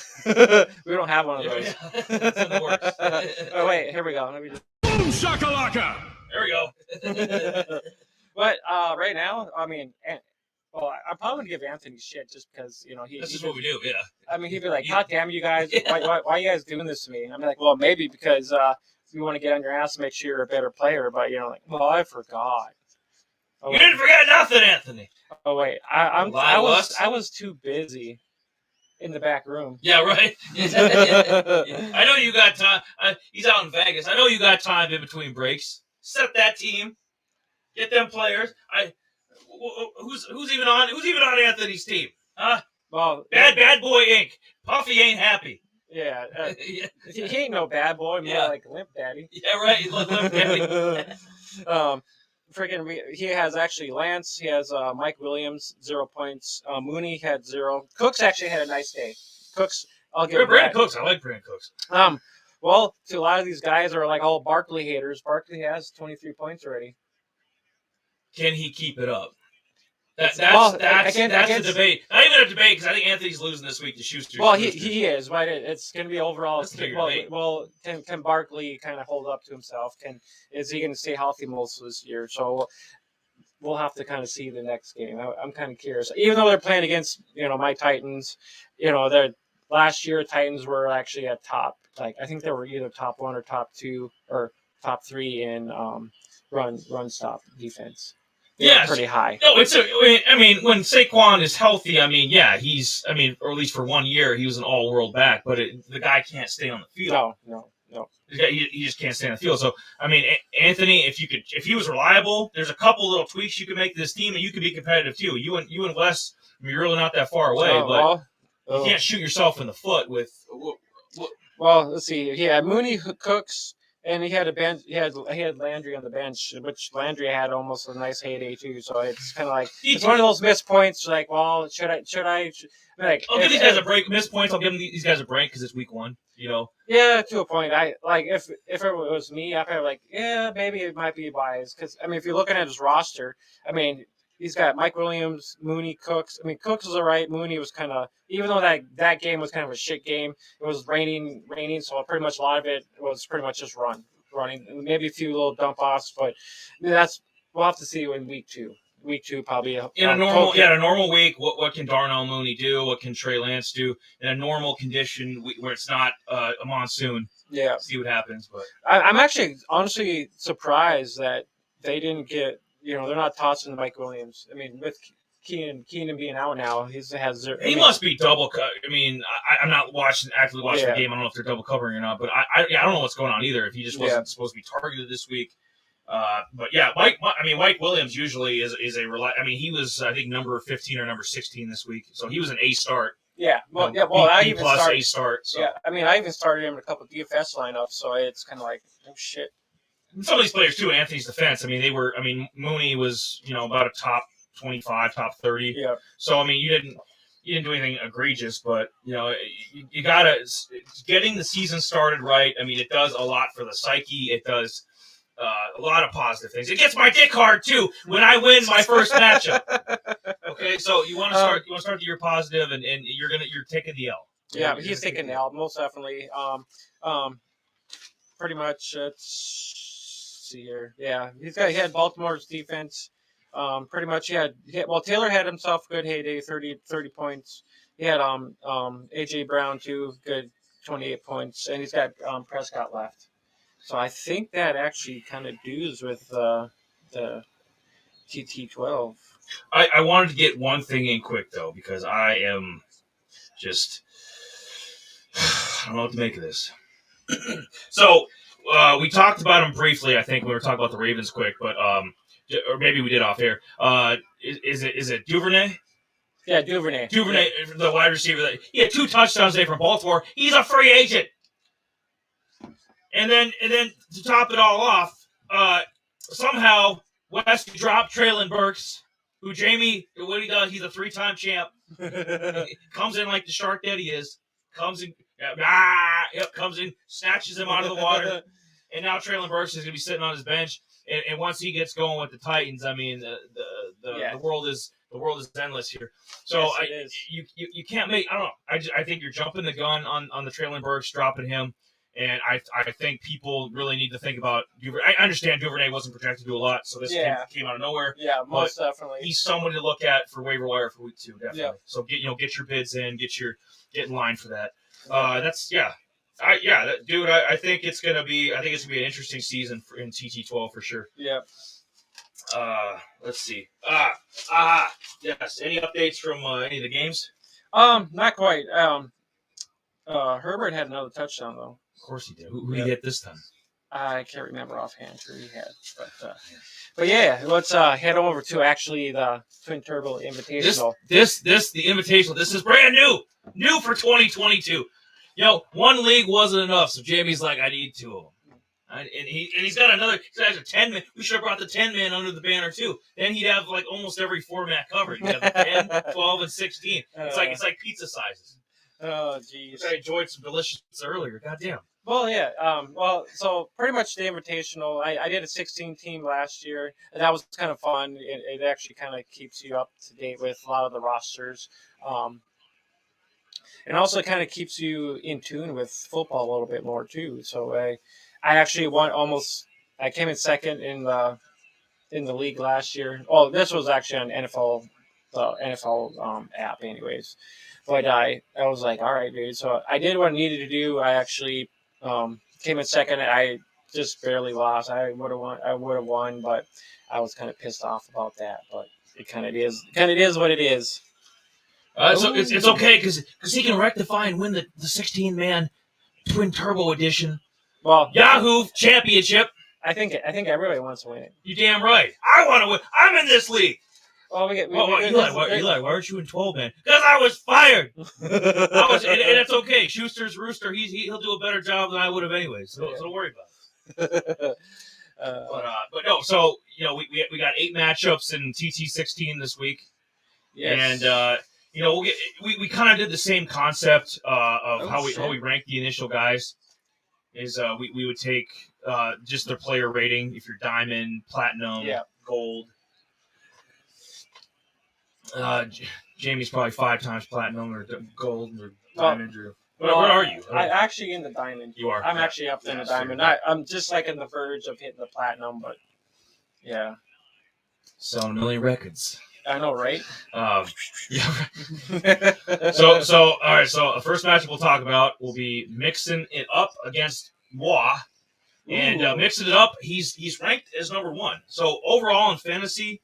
We don't have one of those. It's in the works. Oh, wait. Here we go. Let me just... Boom shakalaka! There we go. But right now, I mean... I'm probably going to give Anthony shit just because, This is what we do, yeah. I mean, he'd be like, God damn you guys, why are you guys doing this to me? And I'm like, well, maybe because you want to get on your ass and make sure you're a better player, but, I forgot. You didn't forget nothing, Anthony. Oh, wait, I was too busy in the back room. Yeah, right. I know you got time. He's out in Vegas. I know you got time in between breaks. Set that team. Get them players. Who's even on Anthony's team? Huh? Well, Bad Boy Inc. Puffy ain't happy. Yeah. He ain't no bad boy, more like Limp Daddy. Yeah, right. Limp Daddy. He has actually Lance. He has Mike Williams, 0 points. Mooney had 0. Cooks actually had a nice day. Cooks, I'll give him Brandon Cooks. I like Brandon Cooks. Well, to a lot of these guys are all Barkley haters. Barkley has 23 points already. Can he keep it up? That's the debate. Not even a debate because I think Anthony's losing this week to Schuster. Well, he is, but it's going to be overall. Can Barkley kind of hold up to himself? Is he going to stay healthy most of this year? So we'll have to kind of see the next game. I'm kind of curious. Even though they're playing against my Titans, last year Titans were actually at top. I think they were either top 1 or top 2 or top 3 in run stop defense. Yes. pretty high. No, I mean, when Saquon is healthy, I mean, yeah, or at least for 1 year, he was an all-world back, but the guy can't stay on the field. No. He just can't stay on the field. So, I mean, Anthony, if he was reliable, there's a couple little tweaks you could make to this team, and you could be competitive too. You and Wes, I mean, you're really not that far away, but you can't shoot yourself in the foot with. Well, let's see. He had Mooney, Cooks, and he had a bench. He had Landry on the bench, which Landry had almost a nice heyday too. So it's kind of like it's one of those missed points. Like, well, should I? Like, I'll give these guys a break. Missed points. I'll give these guys a break because it's week 1. You know. Yeah, to a point. I like if it was me, I'd probably like, yeah, maybe it might be biased because I mean, if you're looking at his roster, I mean, he's got Mike Williams, Mooney, Cooks. I mean, Cooks was all right. Mooney was kind of, even though that game was kind of a shit game, it was raining, so pretty much a lot of it was pretty much just running, maybe a few little dump offs, but we'll have to see in week 2. Week 2 probably in a normal week. What can Darnell Mooney do? What can Trey Lance do in a normal condition where it's not a monsoon? Yeah, see what happens. But I'm actually honestly surprised that they didn't get. They're not tossing Mike Williams. I mean, with Keenan being out now, he must be double cut. I mean, I'm not actively watching the game. I don't know if they're double covering or not, but I don't know what's going on either. If he just wasn't supposed to be targeted this week. But yeah, Mike Williams usually is a I mean, he was I think number 15 or number 16 this week, so he was an A start. Yeah, well, I even started A start. So. Yeah, I mean, I even started him in a couple of DFS lineups, so it's kind of like, oh shit. Some of these players too. Anthony's defense. I mean, Mooney was about a top 25, top 30. Yeah. So I mean, you didn't do anything egregious, but you gotta getting the season started right. I mean, it does a lot for the psyche. It does. A lot of positive things. It gets my dick hard too when I win my first matchup. Okay, so you want to start. You want to start the year positive, and you're taking the L. Yeah, he's taking the L most definitely. Pretty much. Let's see here. Yeah, he had Baltimore's defense. Pretty much. Taylor had himself a good heyday, 30 points. He had AJ Brown too, good 28 points, and he's got Prescott left. So I think that actually kind of does with the TT12. I wanted to get one thing in quick, though, because I am just I don't know what to make of this. So we talked about him briefly, I think, when we were talking about the Ravens quick, but or maybe we did off air. Is it Duvernay? Yeah, Duvernay. Duvernay, the wide receiver. He had 2 touchdowns today from Baltimore. He's a free agent. And then to top it all off, somehow West dropped Traylon Burks, who Jamie, what he does, he's a 3-time champ. Comes in like the shark that he is. Comes in, snatches him out of the water. And now Traylon Burks is going to be sitting on his bench. And once he gets going with the Titans, I mean, the world is endless here. So yes, you can't make. I don't know. I think you're jumping the gun on the Traylon Burks, dropping him. And I think people really need to think about Duvernay. I understand Duvernay wasn't projected to do a lot, so this came out of nowhere. Yeah, most definitely. He's somebody to look at for waiver wire for week 2, definitely. Yeah. So get your bids in, get in line for that. Dude. I think it's gonna be an interesting season in TT12 for sure. Yeah. Let's see. Yes. Any updates from any of the games? Not quite. Herbert had another touchdown though. Of course he did. Who did he get this time? I can't remember offhand who he had, but yeah, let's head over to actually the Twin Turbo Invitational. The Invitational. This is brand new for 2022. One league wasn't enough, so Jamie's like, I need 2 of them. And he's got another. He's got a 10-man. We should have brought the 10-man under the banner too. Then he'd have like almost every format covered. He'd have the 10, 12, and 16. It's like pizza sizes. Oh, jeez. I enjoyed some delicious pizza earlier. Goddamn. Well, yeah. So pretty much the Invitational. I did a 16 team last year, and that was kind of fun. It actually kind of keeps you up to date with a lot of the rosters, and also kind of keeps you in tune with football a little bit more too. So I actually won almost. I came in second in the league last year. Oh, this was actually on NFL, the NFL app, anyways. But I was like, all right, dude. So I did what I needed to do. I actually came in second. I just barely lost. I would have won, but I was kind of pissed off about that, but it kind of is what it is. So it's okay because he can rectify and win the 16-man twin turbo edition. Well, Yahoo Championship. I think everybody wants to win it. You damn right. I want to win. I'm in this league. Well, Eli, why aren't you in 12 man? Because I was fired. And it's okay. Schuster's Rooster. He'll do a better job than I would have anyway. So don't worry about it. But no. So we got 8 matchups in TT16 this week. Yes. And we kind of did the same concept of how we rank the initial guys. Is we would take just their player rating. If you're diamond, platinum, gold. Jamie's probably 5 times platinum or gold or diamond or what are you? I'm actually in the diamond. You are. I'm actually up in the diamond. I'm just like on the verge of hitting the platinum, but yeah. Selling 1 million records. I know, right? Yeah. So all right. So the first matchup we'll talk about will be mixing it up against Wah, and mixing it up. He's ranked as number 1. So overall in fantasy.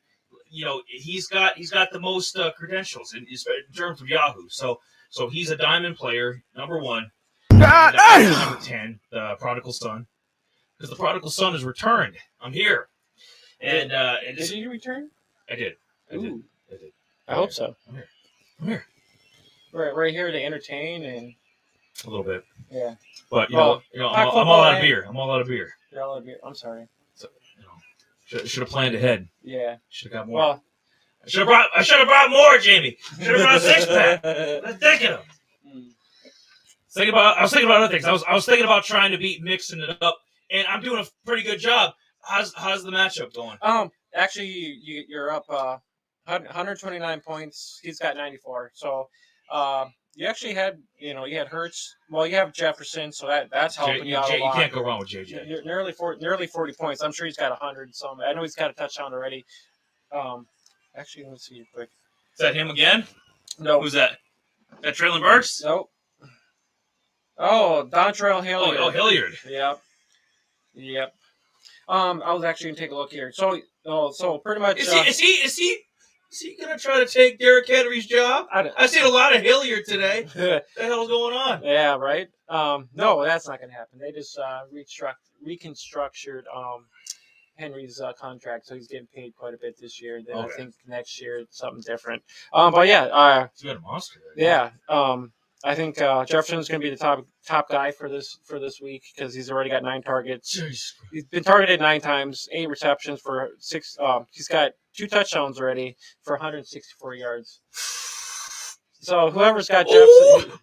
He's got the most credentials in terms of Yahoo. So he's a diamond player, number 1. Number 10, the prodigal son, because the prodigal son is returned. I'm here, and did he return? I did. I hope so. I'm here. Right here to entertain and a little bit. Yeah. But I'm all out of beer. I'm all out of beer. You're all out of beer. I'm sorry. So, should have planned ahead. Yeah. Should have got more. Well, I should have brought more, Jamie. Should have brought a 6-pack. I'm thinking of. I was thinking about other things. I was thinking about trying to beat mixing it up, and I'm doing a pretty good job. How's the matchup going? Actually, you're up 129 points. He's got 94. So, you actually had you had Hurts. Well, you have Jefferson, so that's helping you out a lot. You can't go wrong with JJ. Nearly 40 points. I'm sure he's got 100. So I know he's got a touchdown already. Actually, let me see quick. Is that him again? No. Who's that? That Traylon Burks? Nope. Oh, Dontrell Hilliard. Oh, Hilliard. Yep. I was actually gonna take a look here. So pretty much. Is he gonna try to take Derrick Henry's job? I've seen a lot of Hilliard today. What the hell's going on? Yeah, right. No, that's not gonna happen. They just reconstructed Henry's contract, so he's getting paid quite a bit this year. Then I think next year it's something different. But yeah, he's got a monster. Yeah. I think Jefferson's going to be the top guy for this week because he's already got 9 targets. Jeez. He's been targeted 9 times, 8 receptions for 6. He's got 2 touchdowns already for 164 yards. So whoever's got Jefferson,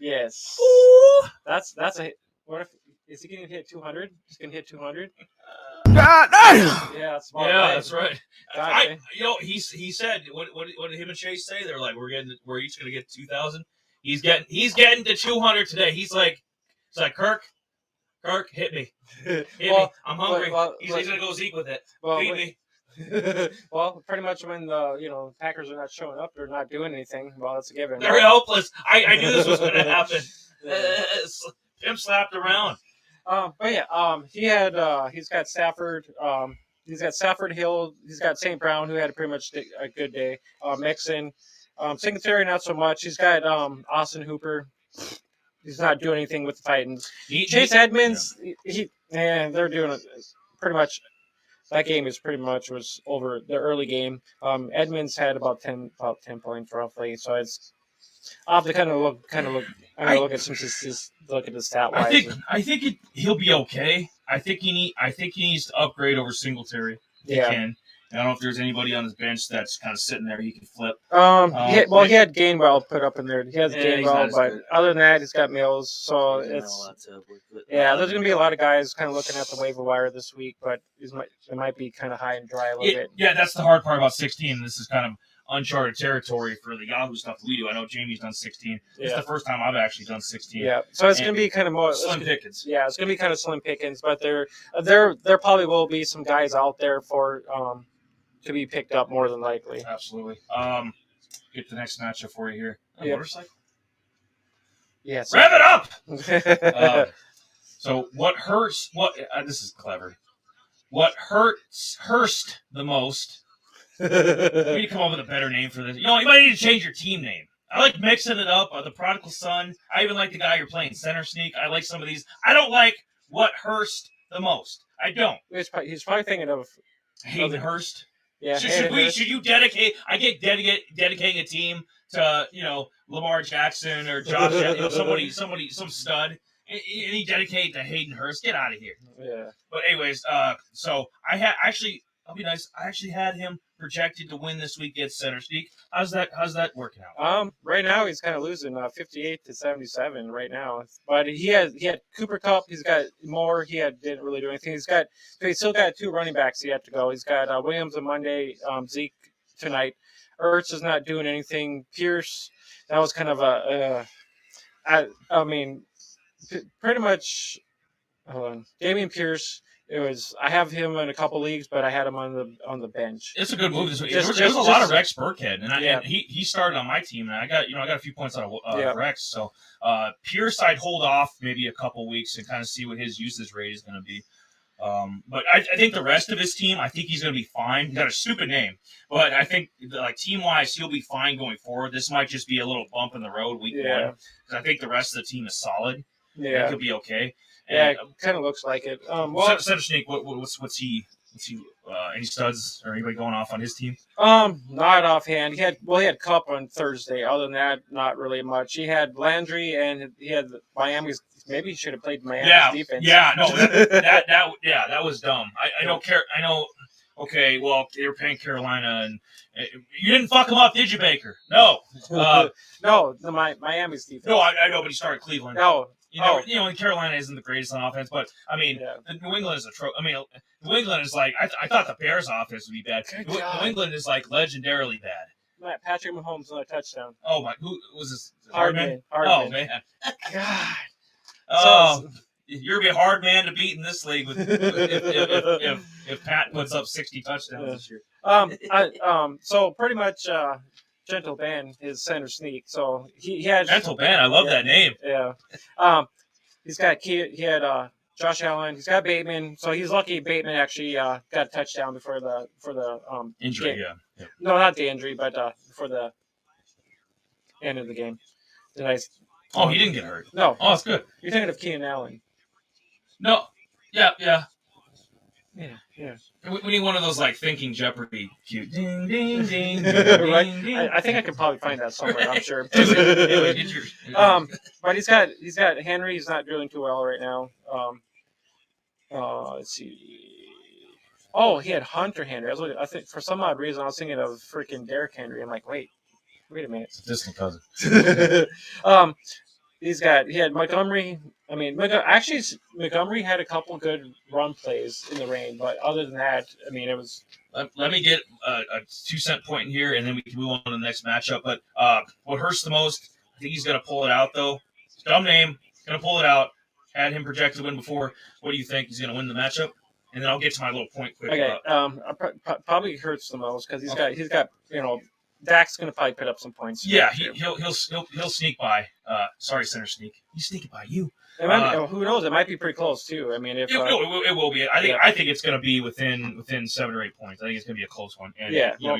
yes, that's a. What if is he going to hit 200? He's going to hit 200. Yeah, that's right. He said what did him and Chase say? They're like we're each gonna get 2,000. He's getting to 200 today. He's like Kirk, hit me, me. I'm hungry. He's gonna go Zeke with it. Feed me. Well, pretty much when the Packers are not showing up, they're not doing anything. Well, that's a given. They're helpless. I knew this was gonna happen. Pimp slapped around. But yeah, he's got Stafford. He's got Stafford Hill. He's got St. Brown, who had pretty much a good day. Mixon, Singletary not so much. He's got Austin Hooper. He's not doing anything with the Titans. Chase Edmonds, they're doing pretty much. That game was over the early game. Edmonds had about 10 points roughly. So it's. I'll have to kind of look. I'm gonna look at the stat wise. I think he'll be okay. I think he needs to upgrade over Singletary. He can. I don't know if there's anybody on his bench that's kind of sitting there he can flip. He had Gainwell put up in there. He has Gainwell, but other than that, he's got Mills. So there's gonna be a lot of guys kind of looking at the waiver wire this week, but it might be kind of high and dry a little bit. Yeah, that's the hard part about 16. This is kind of uncharted territory for the Yahoo stuff that we do. I know Jamie's done 16. It's the first time I've actually done 16. Yeah, so it's going to be kind of more slim pickings. Yeah, it's going to be kind of slim pickings, but there probably will be some guys out there for to be picked up more than likely. Absolutely. Get the next matchup for you here. Motorcycle. Yes. Rev it up. So what hurts? This is clever. what hurts the most. We need to come up with a better name for this. You might need to change your team name. I like mixing it up. The Prodigal Son. I even like the guy you're playing, Center Sneak. I like some of these. I don't like what hurts the most. I don't. He's probably thinking of Hayden Hurst. Yeah. Should you dedicate? I get dedicating a team to Lamar Jackson or Josh, somebody, some stud. And he dedicate to Hayden Hurst. Get out of here. Yeah. But anyways, so I'll be nice. I actually had him projected to win this week against Center Sneak. How's that working out? Right now he's kind of losing 58-77 right now. But he had Cooper Kupp. He's got Moore. Didn't really do anything. He's still got 2 running backs he had to go. He's got Williams on Monday, Zeke tonight. Ertz is not doing anything. Pierce, that was kind of pretty much. Hold on, Dameon Pierce. I have him in a couple leagues, but I had him on the bench. It's a good move this week. There's a lot of Rex Burkhead, and he started on my team, and I got a few points out of Rex. So Pierce, I'd hold off maybe a couple weeks and kind of see what his usage rate is going to be. But I think the rest of his team, I think he's going to be fine. He's got a stupid name, but I think team wise, he'll be fine going forward. This might just be a little bump in the road week 1 because I think the rest of the team is solid. Yeah, it could be okay. Yeah, it kind of looks like it. Center Sneak, what's he? Any studs or anybody going off on his team? Not offhand. He had Kupp on Thursday. Other than that, not really much. He had Landry and he had Miami's. Maybe he should have played Miami's defense. Yeah, no, that was dumb. I know. Okay, well, they were paying Carolina, and you didn't fuck him up, did you, Baker? No. No, Miami's defense. No, I know, but he started Cleveland. No. Carolina isn't the greatest on offense, but I mean, New England is New England is like I thought the Bears' offense would be bad. New England is like legendarily bad. Patrick Mahomes on a touchdown. Oh my, who was this? Hardman. Oh man. God. Oh, you're gonna be a hard man to beat in this league if Pat puts up 60 touchdowns this year. So pretty much. Gentle Ben is Center Sneak, so he had Gentle Ben. I love that name. Yeah, he had Josh Allen. He's got Bateman, so he's lucky Bateman actually got a touchdown for the injury. Game. Yeah. No, not the injury, but for the end of the game. He didn't get hurt. No. Oh, that's good. You're thinking of Keenan Allen. No. Yeah. Yeah. We need one of those thinking Jeopardy cute. Ding ding ding. Right? Ding. I think I can probably find that somewhere. I'm sure. But But he's got Henry. He's not doing too well right now. Let's see. Oh, he had Hunter Henry. I think for some odd reason I was thinking of freaking Derrick Henry. I'm like, wait a minute. It's a distant cousin. He had Montgomery. I mean, Montgomery had a couple good run plays in the rain, but other than that, I mean, it was. Let me get a 2-cent point in here, and then we can move on to the next matchup. But what hurts the most, I think he's going to pull it out, though. Dumb name, going to pull it out. Had him projected to win before. What do you think? He's going to win the matchup? And then I'll get to my little point quick. Okay, probably hurts the most because he's got Dak's going to probably put up some points. Yeah, he'll sneak by. Sorry, Center Sneak. He's sneaking by you. Who knows? It might be pretty close too. I mean, if it will be. I think it's going to be within 7 or 8 points. I think it's going to be a close one. And,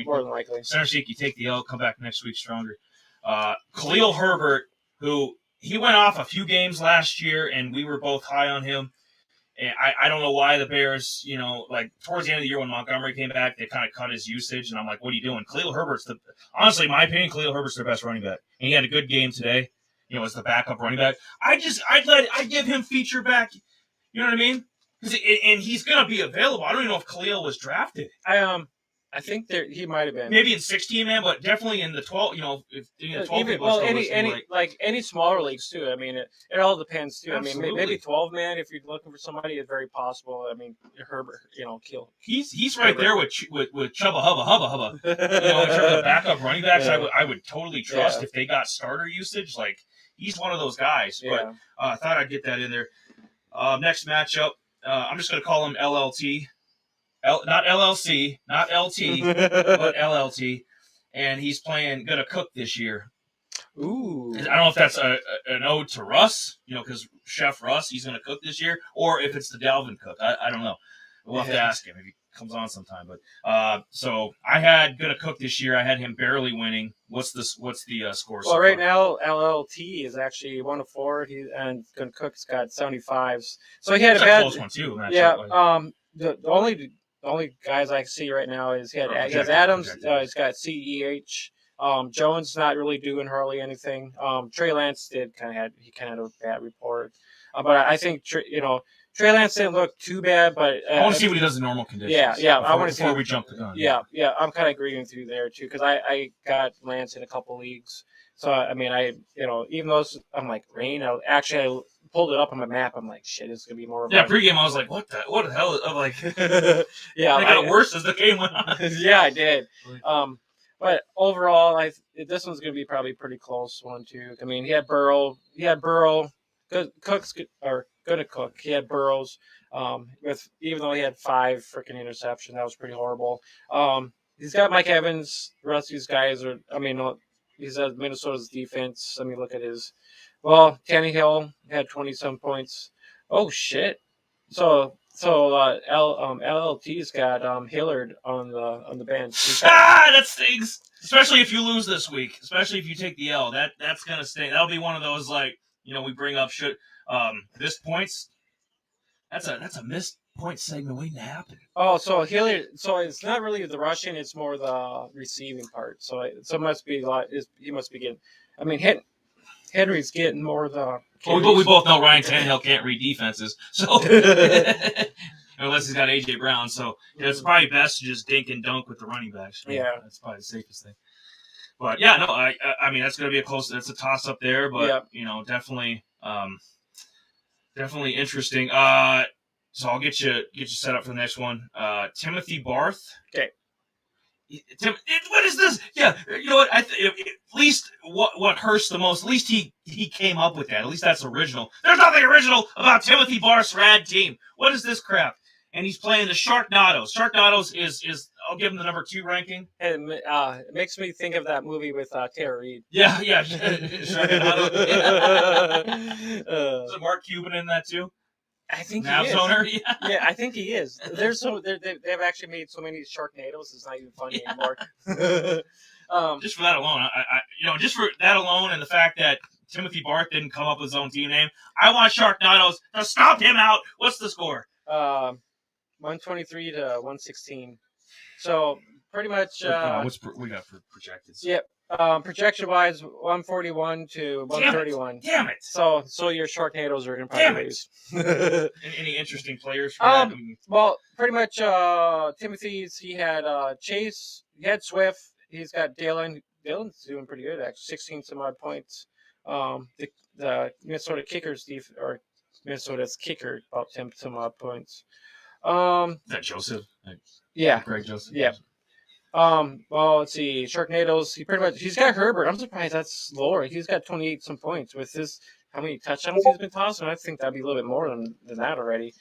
more than likely. Center Sneak, you take the L, come back next week stronger. Khalil Herbert, who he went off a few games last year, and we were both high on him. And I don't know why the Bears, towards the end of the year when Montgomery came back, they kind of cut his usage, and I'm like, what are you doing? Khalil Herbert's honestly, in my opinion, Khalil Herbert's their best running back. And he had a good game today, as the backup running back. I'd give him feature back, you know what I mean? And he's going to be available. I don't even know if Khalil was drafted. I think he might have been. Maybe in 16 man, but definitely in the 12. If in the 12 any smaller leagues too. I mean, it all depends too. Absolutely. I mean, maybe 12 man if you're looking for somebody, it's very possible. I mean, Herbert, kill. He's right there with Chubba Hubba. In terms of backup running backs, I would totally trust if they got starter usage. He's one of those guys. But I thought I'd get that in there. Next matchup, I'm just going to call him LLT. Not LLC, not LT, but LLT, and he's gonna cook this year. Ooh! I don't know if that's an ode to Russ, because Chef Russ, he's gonna cook this year, or if it's the Dalvin Cook. I don't know. We'll have to ask him if he comes on sometime. But so I had Gonna Cook this year. I had him barely winning. What's the score? Well, right now LLT is actually 1-4. And Gonna Cook's got 75s. So he had It's a bad close one too. Yeah. The only guys I see right now is he has Adams. He's got CEH. Jones not really doing hardly anything. Trey Lance did kind of had a bad report, but I think Trey Lance didn't look too bad. But I want to see what he does in normal conditions. Yeah. I want to see before we jump the gun. Yeah. I'm kind of agreeing with you there too because I got Lance in a couple leagues. So I mean even though I'm like rain. I pulled it up on my map. I'm like, shit, it's gonna be more. Yeah, pregame I was like, what the hell? I'm like, yeah, it got worse as the game went on. Yeah, I did. But overall, this one's gonna be probably a pretty close one too. I mean, he had Burrow. Good to Cook. He had Burrows. Even though he had 5 freaking interceptions, that was pretty horrible. He's got Mike Evans. The rest of these guys are. I mean, he's at Minnesota's defense. Let me look at his. Well, Tannehill had 20-some points. Oh shit! So LLT's got Hillard on the bench. That stings. Especially if you lose this week. Especially if you take the L. That's gonna sting. That'll be one of those we bring up missed points. That's a missed point segment waiting to happen. Oh, so Hillard. So it's not really the rushing. It's more the receiving part. So it must be he must be getting. I mean, Henry's getting more of the. But we both know Ryan Tannehill can't read defenses, so unless he's got AJ Brown, so it's probably best to just dink and dunk with the running backs. Yeah, that's probably the safest thing. But yeah, no, I mean that's going to be a close. That's a toss up there, but definitely interesting. So I'll get you set up for the next one. Timothy Barth. Okay. What is this? Yeah, you know what? At least what hurts the most. At least he came up with that. At least that's original. There's nothing original about Timothy Barth's rad team. What is this crap? And he's playing the Sharknadoes. Sharknadoes is I'll give him the number 2 ranking. It makes me think of that movie with Tara Reid. Yeah, Sharknado. Is it Mark Cuban in that too? I think he Mavs is. owner? Yeah, I think he is. They've actually made so many Sharknadoes. It's not even funny anymore. Just for that alone, just for that alone, and the fact that Timothy Barth didn't come up with his own team name, I want Sharknadoes to stomp him out. What's the score? 123 to 116. So pretty much. What's we got for projected? Yep. Projection wise, 141 to 131. Damn it! So your Sharknadoes are going to probably lose. Any interesting players for that? Well, pretty much Timothy's. He had Chase. He had Swift. He's got Dillon. Dillon's doing pretty good actually, 16 some odd points. The Minnesota Kickers or Minnesota's kicker about 10 some odd points. Is that Joseph? Yeah. Greg Joseph. Yeah. Well, let's see. Sharknadoes. He's got Herbert. I'm surprised that's lower. He's got 28 some points with how many touchdowns he's been tossing. I think that'd be a little bit more than that already.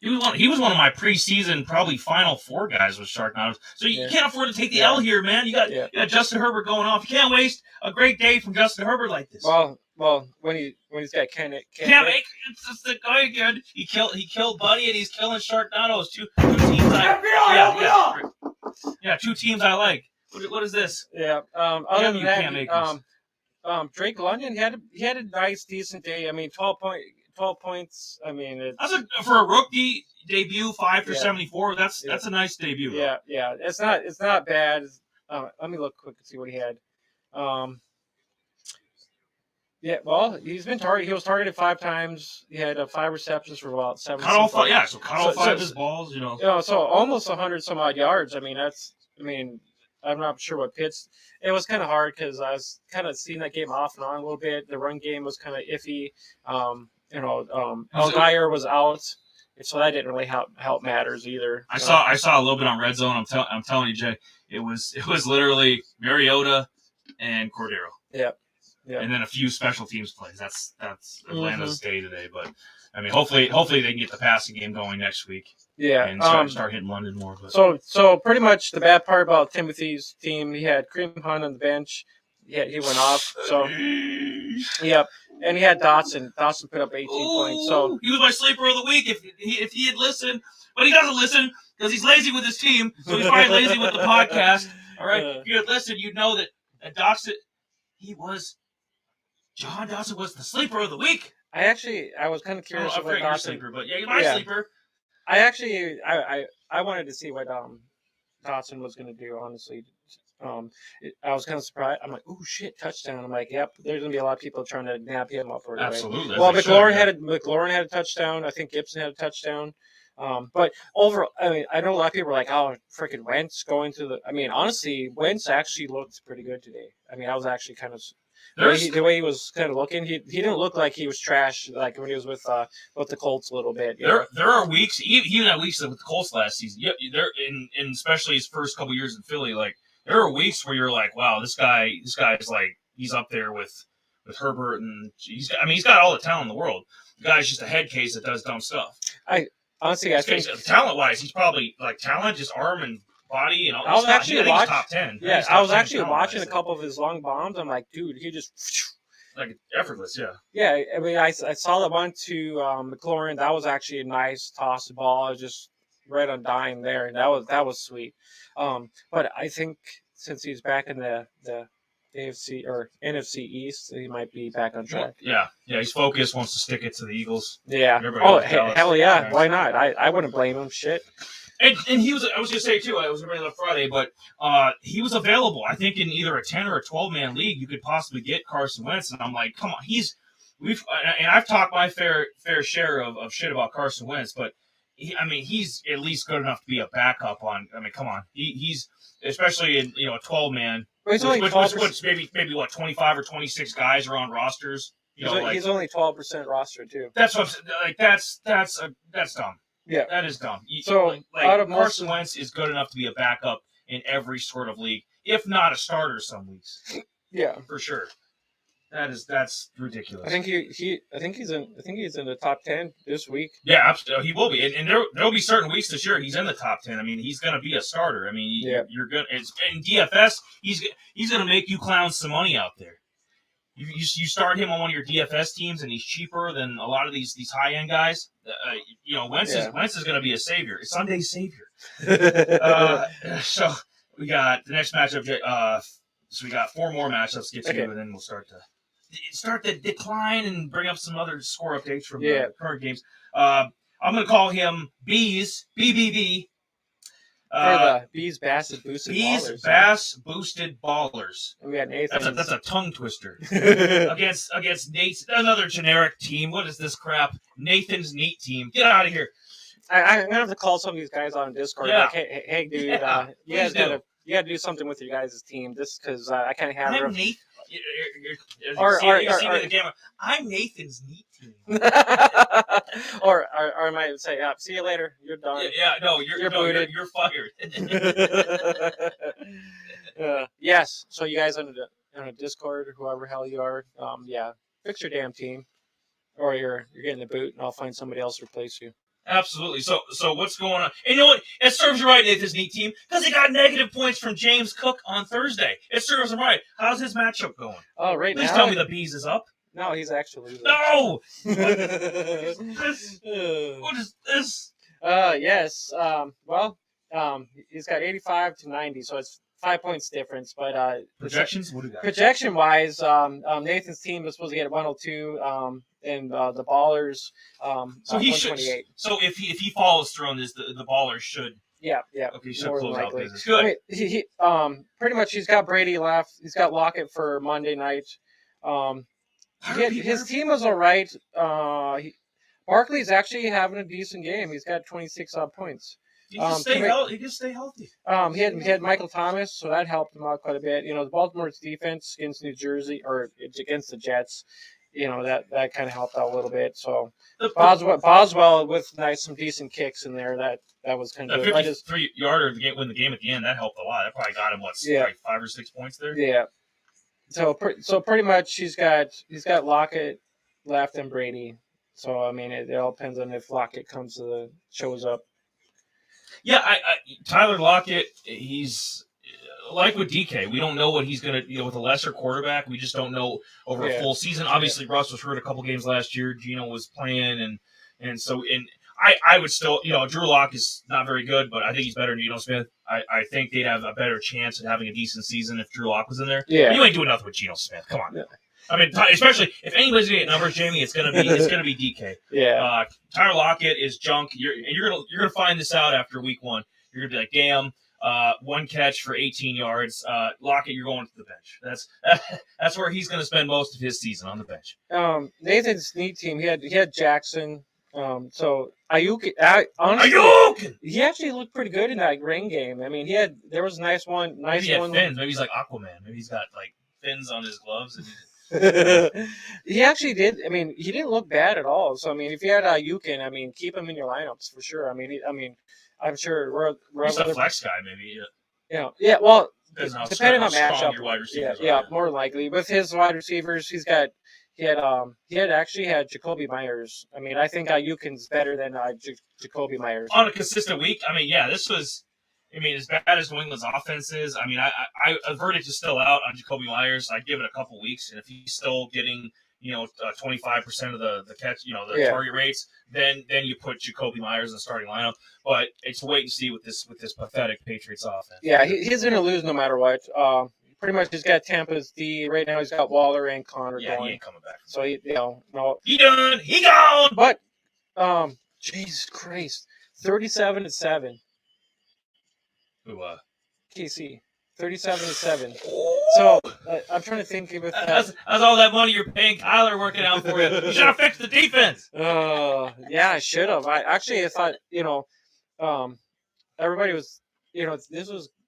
He was one of my preseason probably Final Four guys with Sharknadoes. So you can't afford to take the L here, man. You got Justin Herbert going off. You can't waste a great day from Justin Herbert like this. Well, when he's got Cam Akers, it's just the guy again. He killed Buddy, and he's killing Sharknadoes. Two teams. Yeah, 2 teams I like. What is this? Yeah. Other than that, Drake London he had a nice, decent day. I mean, 12 points. I mean, for a rookie debut, 5 for 74. That's a nice debut. Yeah, though. Yeah. It's not bad. Let me look quick and see what he had. Yeah, well, he's been targeted. He was targeted 5 times. He had 5 receptions for about 7. Cut all 5 of his balls. So almost 100 some odd yards. I mean, I'm not sure what Pitts. It was kind of hard because I was kind of seeing that game off and on a little bit. The run game was kind of iffy. Algier was out, so that didn't really help matters either. I saw a little bit on Red Zone. I'm telling you, Jay, it was literally Mariota and Cordero. Yep. Yeah. And then a few special teams plays. That's Atlanta's day today. But I mean, hopefully they can get the passing game going next week. Yeah, and start hitting London more. But. So pretty much the bad part about Timothy's team, he had Kareem Hunt on the bench. Yeah, he went off. So yep. And he had Dotson. Dotson put up 18 points. So he was my sleeper of the week if he had listened. But he doesn't listen because he's lazy with his team. So he's probably lazy with the podcast. All right. If you had listened, you'd know that Dotson, John Dotson was the sleeper of the week. I was kind of curious about Dotson. Your sleeper, but he's my sleeper. I wanted to see what Dotson was going to do, honestly. I was kind of surprised. I'm like, oh shit, touchdown! I'm like, yep, there's gonna be a lot of people trying to nab him up right away. Absolutely. Well, McLaurin had a touchdown. I think Gibson had a touchdown. But overall, I mean, I know a lot of people are like, oh, freaking Wentz going to the. I mean, honestly, Wentz actually looked pretty good today. I mean, I was actually kind of. The way he was kind of looking, he didn't look like he was trash like when he was with the Colts a little bit. There are weeks, even at weeks with the Colts last season. There in especially his first couple years in Philly, like there are weeks where you're like, wow, this guy is like he's up there with Herbert, and he's got all the talent in the world. The guy's just a head case that does dumb stuff. I think talent wise, he's probably like talent, just arm and body, and all. I was actually watching top 10. Yeah, I was actually watching a couple of his long bombs. I'm like, dude, he just like effortless. Yeah. Yeah, I mean, I saw the one to McLaurin. That was actually a nice toss of ball. I was just right on dime there, and that was sweet. But I think since he's back in the AFC or NFC East, he might be back on track. Yeah, he's focused. Wants to stick it to the Eagles. Yeah. Hell yeah! Why not? I wouldn't blame him. Shit. And he was. I was gonna say too. I was going to Friday, but he was available. I think in either a 10 or a 12-man league, you could possibly get Carson Wentz. And I'm like, come on, I've talked my fair share of shit about Carson Wentz, but he's at least good enough to be a backup on. I mean, come on, he's especially in a 12-man. Which maybe what 25 or 26 guys are on rosters. He's only 12% roster too. That's what I'm saying. Like that's dumb. Yeah, that is dumb. Carson Wentz is good enough to be a backup in every sort of league, if not a starter some weeks. Yeah, for sure. That's ridiculous. I think he's in the top 10 this week. Yeah, absolutely. He will be, and there'll be certain weeks this year he's in the top 10. I mean, he's going to be a starter. I mean, you're good. In DFS, he's going to make you clowns some money out there. You start him on one of your DFS teams, and he's cheaper than a lot of these high end guys. Wentz is going to be a savior, a Sunday savior. So we got the next matchup. So we got 4 more matchups to get to, and then we'll start the decline and bring up some other score updates from the current games. I'm going to call him Bees, BBB. For the Bees Bass Boosted Ballers. Bees Bass Boosted Ballers. And we got Nathan. That's a tongue twister. against Nate's another generic team. What is this crap? Nathan's Neat team. Get out of here. I'm gonna have to call some of these guys on Discord. Yeah. Like, hey, dude, you guys gotta do something with your guys' team. Just because I kind of have. I'm Nathan. You're seeing the camera. I'm Nathan's Neat team. or I might say, see you later. You're done. You're booted. You're fired. Yes. So you guys on a Discord or whoever hell you are, fix your damn team, or you're getting the boot, and I'll find somebody else to replace you. Absolutely. So what's going on? And you know what? It serves you right, Nathan's Neat team, because he got negative points from James Cook on Thursday. It serves him right. How's his matchup going? Oh, right now. Please tell me the Bees is up. No, he's actually losing. No! What is this? Yes. He's got 85 to 90, so it's 5 points difference. But projections? What do you got? Projection wise, Nathan's team was supposed to get 102. And the Ballers, so he should. So if he follows through on this, the Ballers should. Yeah. Okay, he should close out business. Good. I mean, he pretty much he's got Brady left. He's got Lockett for Monday night. His team was all right. Barkley's actually having a decent game. He's got 26 points. He can stay healthy. He had Michael Thomas, so that helped him out quite a bit. The Baltimore's defense against New Jersey or against the Jets. That kind of helped out a little bit. So Boswell with some decent kicks in there. That was kind of good. 53-yarder to win the game at the end. That helped a lot. That probably got him like 5 or 6 points there. Yeah. So pretty much he's got Lockett left and Brady. So I mean it all depends on if Lockett shows up. Yeah, Tyler Lockett. He's like with DK, we don't know what he's going to, with a lesser quarterback, we just don't know over a full season. Obviously, Russ was hurt a couple games last year. Geno was playing, and so I would still, Drew Lock is not very good, but I think he's better than Geno Smith. I think they'd have a better chance at having a decent season if Drew Lock was in there. Yeah. But you ain't doing nothing with Geno Smith. Come on. Yeah. I mean, especially if anybody's gonna get numbers, Jamie, it's gonna be DK. Yeah. Tyler Lockett is junk. You're gonna find this out after week 1. You're gonna be like, damn, 1 catch for 18 yards. Lockett, you're going to the bench. That's where he's gonna spend most of his season, on the bench. Nathan's neat team. He had Jackson. So Ayuk, honestly, he actually looked pretty good in that rain game. I mean, there was a nice one. Maybe he had fins. Maybe he's like Aquaman. Maybe he's got like fins on his gloves. And he actually did. I mean, he didn't look bad at all. So I mean, if you had Ayuk, I mean, keep him in your lineups for sure. I mean, I'm sure we're he's a flex guy, maybe. Yeah. Well, depending on matchup, your wide receivers more likely with his wide receivers, he had actually had Jacoby Myers. I mean, I think Ayukin's better than Jacoby Myers on a consistent week. I mean, yeah, this was. I mean, as bad as New England's offense is, I mean, a verdict is still out on Jacoby Myers. I'd give it a couple weeks, and if he's still getting 25% of the catch, target rates, then you put Jacoby Myers in the starting lineup. But it's wait and see with this pathetic Patriots offense. Yeah, he's going to lose no matter what. Pretty much, he's got Tampa's D right now. He's got Waller and Connor going. Yeah, he ain't coming back. So no. He done. He gone. But, Jesus Christ, 37-7. Who? KC, 37-7. So I'm trying to think if that's all that money you're paying Kyler working out for you. You should have fixed the defense. Yeah, I should have. I thought everybody was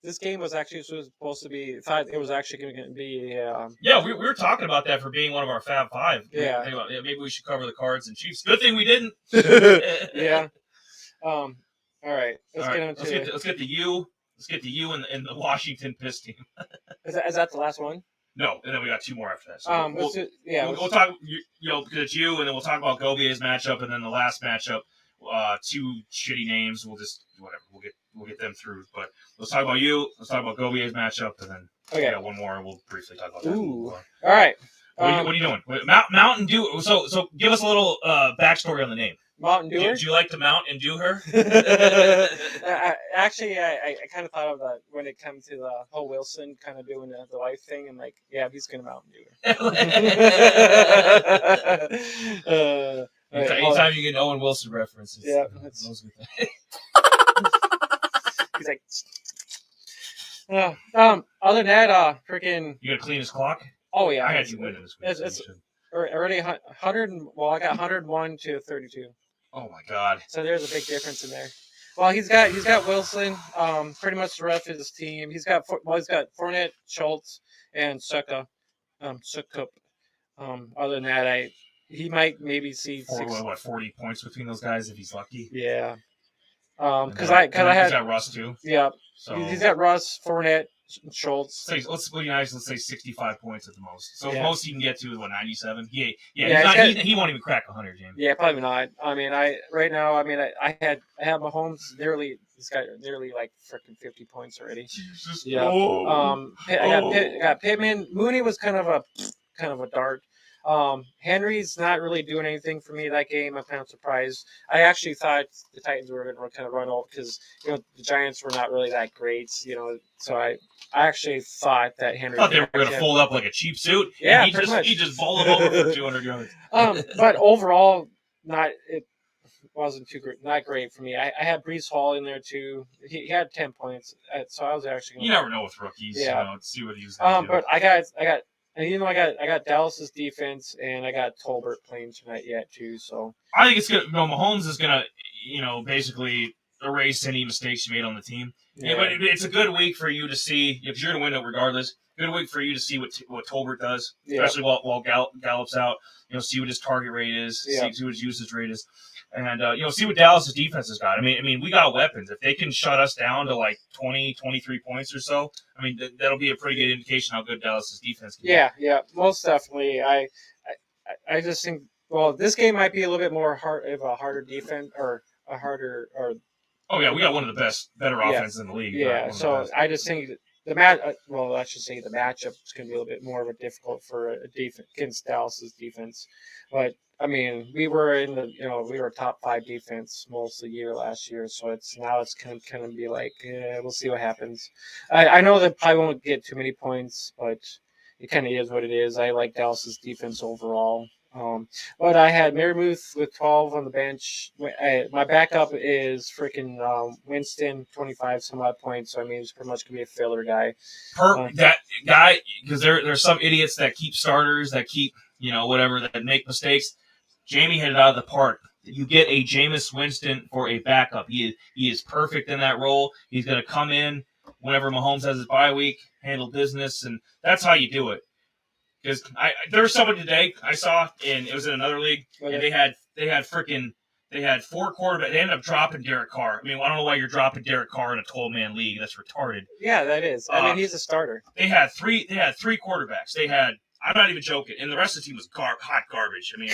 this game was actually supposed to be. Thought it was actually going to be. Yeah, we were talking about that for being one of our Fab Five. Yeah. Maybe we should cover the Cards and Chiefs. Good thing we didn't. Yeah. All right. Let's get the U. Let's get to you and the Washington Piss team. Is that the last one? No, and then we got 2 more after that. So we'll talk. Because it's you, and then we'll talk about Gobier's matchup, and then the last matchup. 2 shitty names. We'll just whatever. We'll get them through. But let's talk about you. Let's talk about Gobier's matchup, and then we got 1 more, and we'll briefly talk about that. Ooh. All right. What are you doing? Mountain Dew. So give us a little backstory on the name. Mountain Dew. Do you like to mount and do her? Actually, I kind of thought of that when it comes to the whole Wilson kind of doing the wife thing, and like, yeah, he's gonna Mountain Dew her. Anytime you get Owen Wilson references, yeah, he's like. Other than that, freaking. You gotta clean his clock. Oh yeah, I had you winning this week. It's already 100. Well, I got 101 to 32. Oh my God! So there's a big difference in there. Well, he's got Wilson. Pretty much the rest of his team. He's got Fournette, Schultz, and Suckup. Other than that, he might maybe see 40 points between those guys if he's lucky. Yeah. Because I had. He's got Russ too. Yeah. So he's got Russ, Fournette, Schultz. Let's be nice. Let's say 65 points at the most. So most he can get to is 97. He won't even crack 100, James. Yeah, probably not. I mean, I had Mahomes nearly. He's got nearly like freaking 50 points already. Jesus. Yeah. Oh. I got Pittman. Mooney was kind of a dart. Henry's not really doing anything for me that game. I'm kind of surprised. I actually thought the Titans were going to kind of run out because the Giants were not really that great. So I actually thought that Henry. I thought they were going to fold up like a cheap suit. Yeah, he just bowled them over for 200 yards. But overall, it wasn't too great. Not great for me. I had Breece Hall in there too. He had 10 points, so I was actually. You never know with rookies. Yeah. See what he was going to do. But I got. And I got Dallas's defense, and I got Tolbert playing tonight yet too. So I think it's good. Mahomes is gonna, basically erase any mistakes you made on the team. Yeah, but it's a good week for you to see. If you're gonna win it regardless, good week for you to see what Tolbert does, especially while Gallup's out. See what his target rate is, see what his usage rate is. And, see what Dallas' defense has got. I mean, we got weapons. If they can shut us down to like 20, 23 points or so, I mean, that'll be a pretty good indication how good Dallas' defense can be. Yeah, most definitely. I just think, this game might be a little bit more harder defense or a harder. Oh, yeah, we got one of the better offenses in the league. Yeah, so I just think well, I should say the matchup is going to be a little bit more of a difficult for a defense against Dallas's defense. But I mean, we were in the we were top 5 defense most of the year last year, so it's kind of be like we'll see what happens. I know that probably won't get too many points, but it kind of is what it is. I like Dallas's defense overall. But I had Muth with 12 on the bench. My backup is freaking Winston, 25 some odd points. So I mean, he's pretty much gonna be a filler guy. That guy, because there's some idiots that keep starters, that keep whatever, that make mistakes. Jamie hit it out of the park. You get a Jameis Winston for a backup. He is perfect in that role. He's gonna come in whenever Mahomes has his bye week, handle business, and that's how you do it. Because there was someone today I saw, and it was in another league, and they had 4 quarterbacks. They ended up dropping Derek Carr. I mean, I don't know why you're dropping Derek Carr in a 12-man league. That's retarded. Yeah, that is. I mean, he's a starter. They had three quarterbacks. I'm not even joking, and the rest of the team was hot garbage. I mean,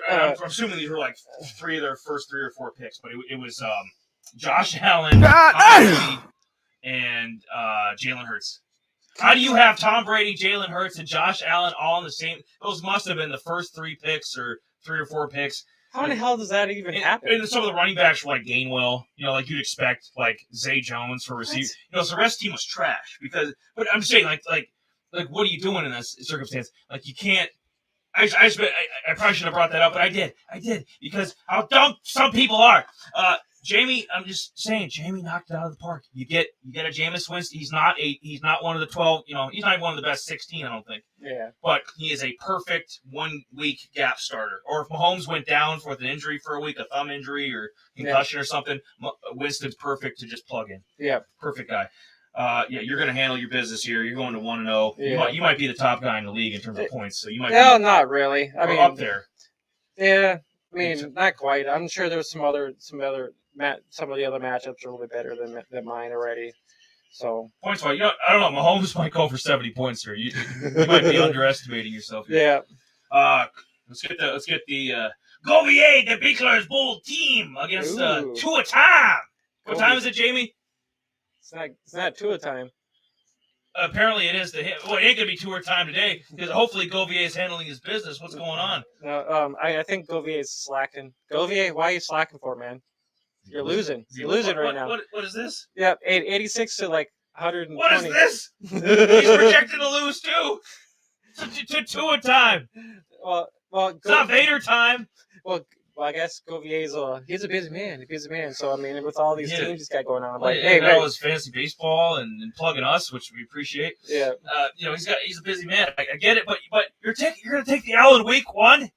I'm assuming these were like 3 of their first 3 or 4 picks, but it was Josh Allen, and Jalen Hurts. How do you have Tom Brady, Jalen Hurts, and Josh Allen all in the same? Those must have been the first 3 picks or 3 or 4 picks. How the hell does that even happen? And some of the running backs were like Gainwell, like you'd expect, like Zay Jones for receiver. So the rest of the team was trash but I'm just saying, like, what are you doing in this circumstance? Like, you can't. I probably should have brought that up, but I did because how dumb some people are. Jamie, I'm just saying, Jamie knocked it out of the park. You get a Jameis Winston. He's not one of the 12. He's not even one of the best 16. I don't think. Yeah. But he is a perfect 1-week gap starter. Or if Mahomes went down with an injury for a week, a thumb injury or concussion or something, Winston's perfect to just plug in. Yeah. Perfect guy. You're going to handle your business here. You're going to 1-0. Yeah. You might be the top guy in the league in terms of points. So you might. No, not really. I mean, up there. Yeah. I mean, not quite. I'm sure there's some of the other matchups are a little bit better than mine already. So points wise, I don't know. Mahomes might go for 70 points here. You might be underestimating yourself here. Yeah. Let's get the Govier the Beaklers Bowl team against Tua Time. What time is it, Jamie? It's not Tua time. Apparently it is to him. Well, it ain't gonna be Tua time today because hopefully Govier is handling his business. What's going on? No, I think Govier is slacking. Govier, why are you slacking for, man? You're losing. You're losing right now. What is this? Yeah, 86 to like 120. What is this? He's projected to lose too. To Tua time. Well, it's not Vader time. Well, I guess Govier's he's a busy man. So I mean, with all these teams he's got going on, hey, that was fantasy baseball and plugging us, which we appreciate. Yeah. He's a busy man. I get it, but you're gonna take the L in week 1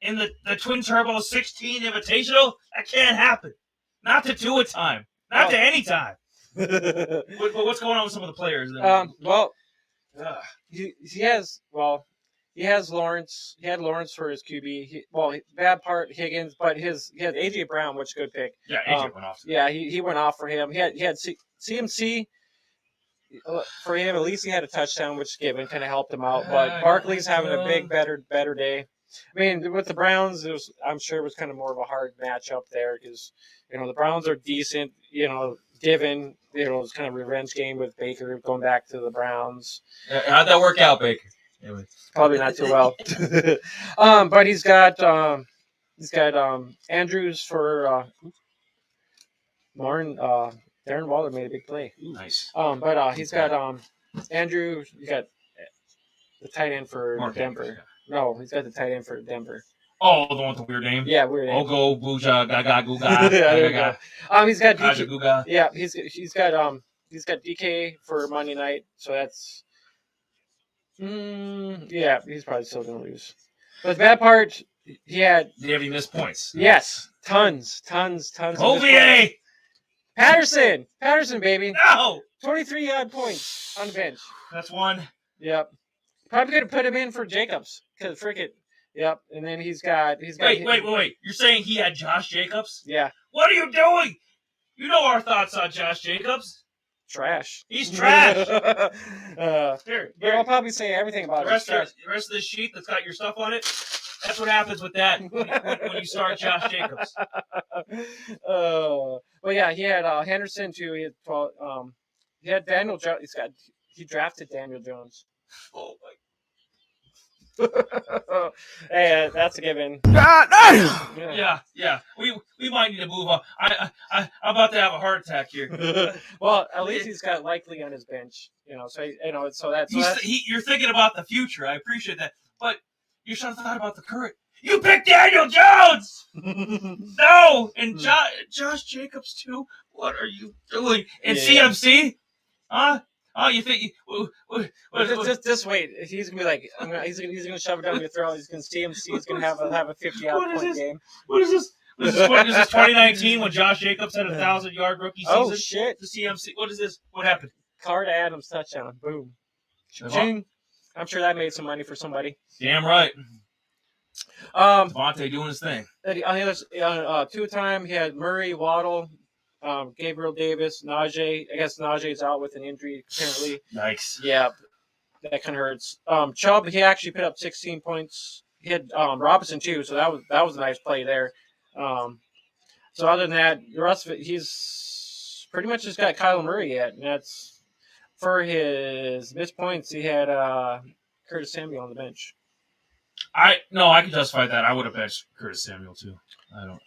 in the Twin Turbo 16 Invitational. That can't happen. Not to Tua time. Not to any time. What's going on with some of the players? He has Lawrence. He had Lawrence for his QB. Bad part Higgins, but he had AJ Brown, which is a good pick. Yeah, AJ went off. Yeah, he went off for him. He had CMC for him. At least he had a touchdown, which Gibbon kind of helped him out. But Barkley's having a better day. I mean, with the Browns, I'm sure it was kind of more of a hard matchup there because the Browns are decent. Given it's kind of a revenge game with Baker going back to the Browns. How'd that work out, Baker? Anyway. Probably not too well. But he's got Andrews for Lauren. Darren Waller made a big play. Nice. But he's got Andrew. You got the tight end for Denver. Andrews, yeah. No, he's got the tight end for Denver. Oh, the one with the weird name. Yeah, weird name. Ogo Buja Gaga Guga. Yeah, there you go. He's got DK. Yeah, he's got DK for Monday night. So that's. Yeah, he's probably still gonna lose. But the bad part, he had. Did he have any missed points? Yes, tons. OVA. Patterson, baby. No. 23 odd points on the bench. That's one. Yep. Probably could have put him in for Jacobs because frickin'. Yep. And then he's got. Wait. You're saying he had Josh Jacobs? Yeah. What are you doing? You know our thoughts on Josh Jacobs. Trash. He's trash. Here, I'll probably say everything about the rest of this sheet that's got your stuff on it. That's what happens with that when you start Josh Jacobs. Well, yeah, he had Henderson too. He had 12. He had Daniel Jones. He drafted Daniel Jones. Oh my. Hey, that's a given. Yeah. We might need to move on. I'm about to have a heart attack here. Well, at least he's got Likely on his bench. So that's You're thinking about the future. I appreciate that, but you should have thought about the current. You picked Daniel Jones. No, and Josh Jacobs too. What are you doing? And CMC, huh? Oh, you think? Just wait. He's gonna be like, he's gonna shove it down your throat. He's gonna CMC. He's gonna have a 50-point game. What is this? Is this 2019 when Josh Jacobs had a 1,000-yard rookie season? Oh shit! The CMC. What is this? What happened? Card Adams touchdown. Boom. Ching. I'm sure that made some money for somebody. Damn right. Devontae doing his thing. On the other, two-time, he had Murray, Waddle, Gabriel Davis, Najee. I guess Najee's out with an injury apparently. Nice. Yeah, that kind of hurts. Chubb, he actually put up 16 points. He had Robinson too, so that was a nice play there. So other than that, the rest of it, he's pretty much just got Kyler Murray yet, and that's for his missed points. He had Curtis Samuel on the bench. I can justify that. I would have benched Curtis Samuel too. I don't.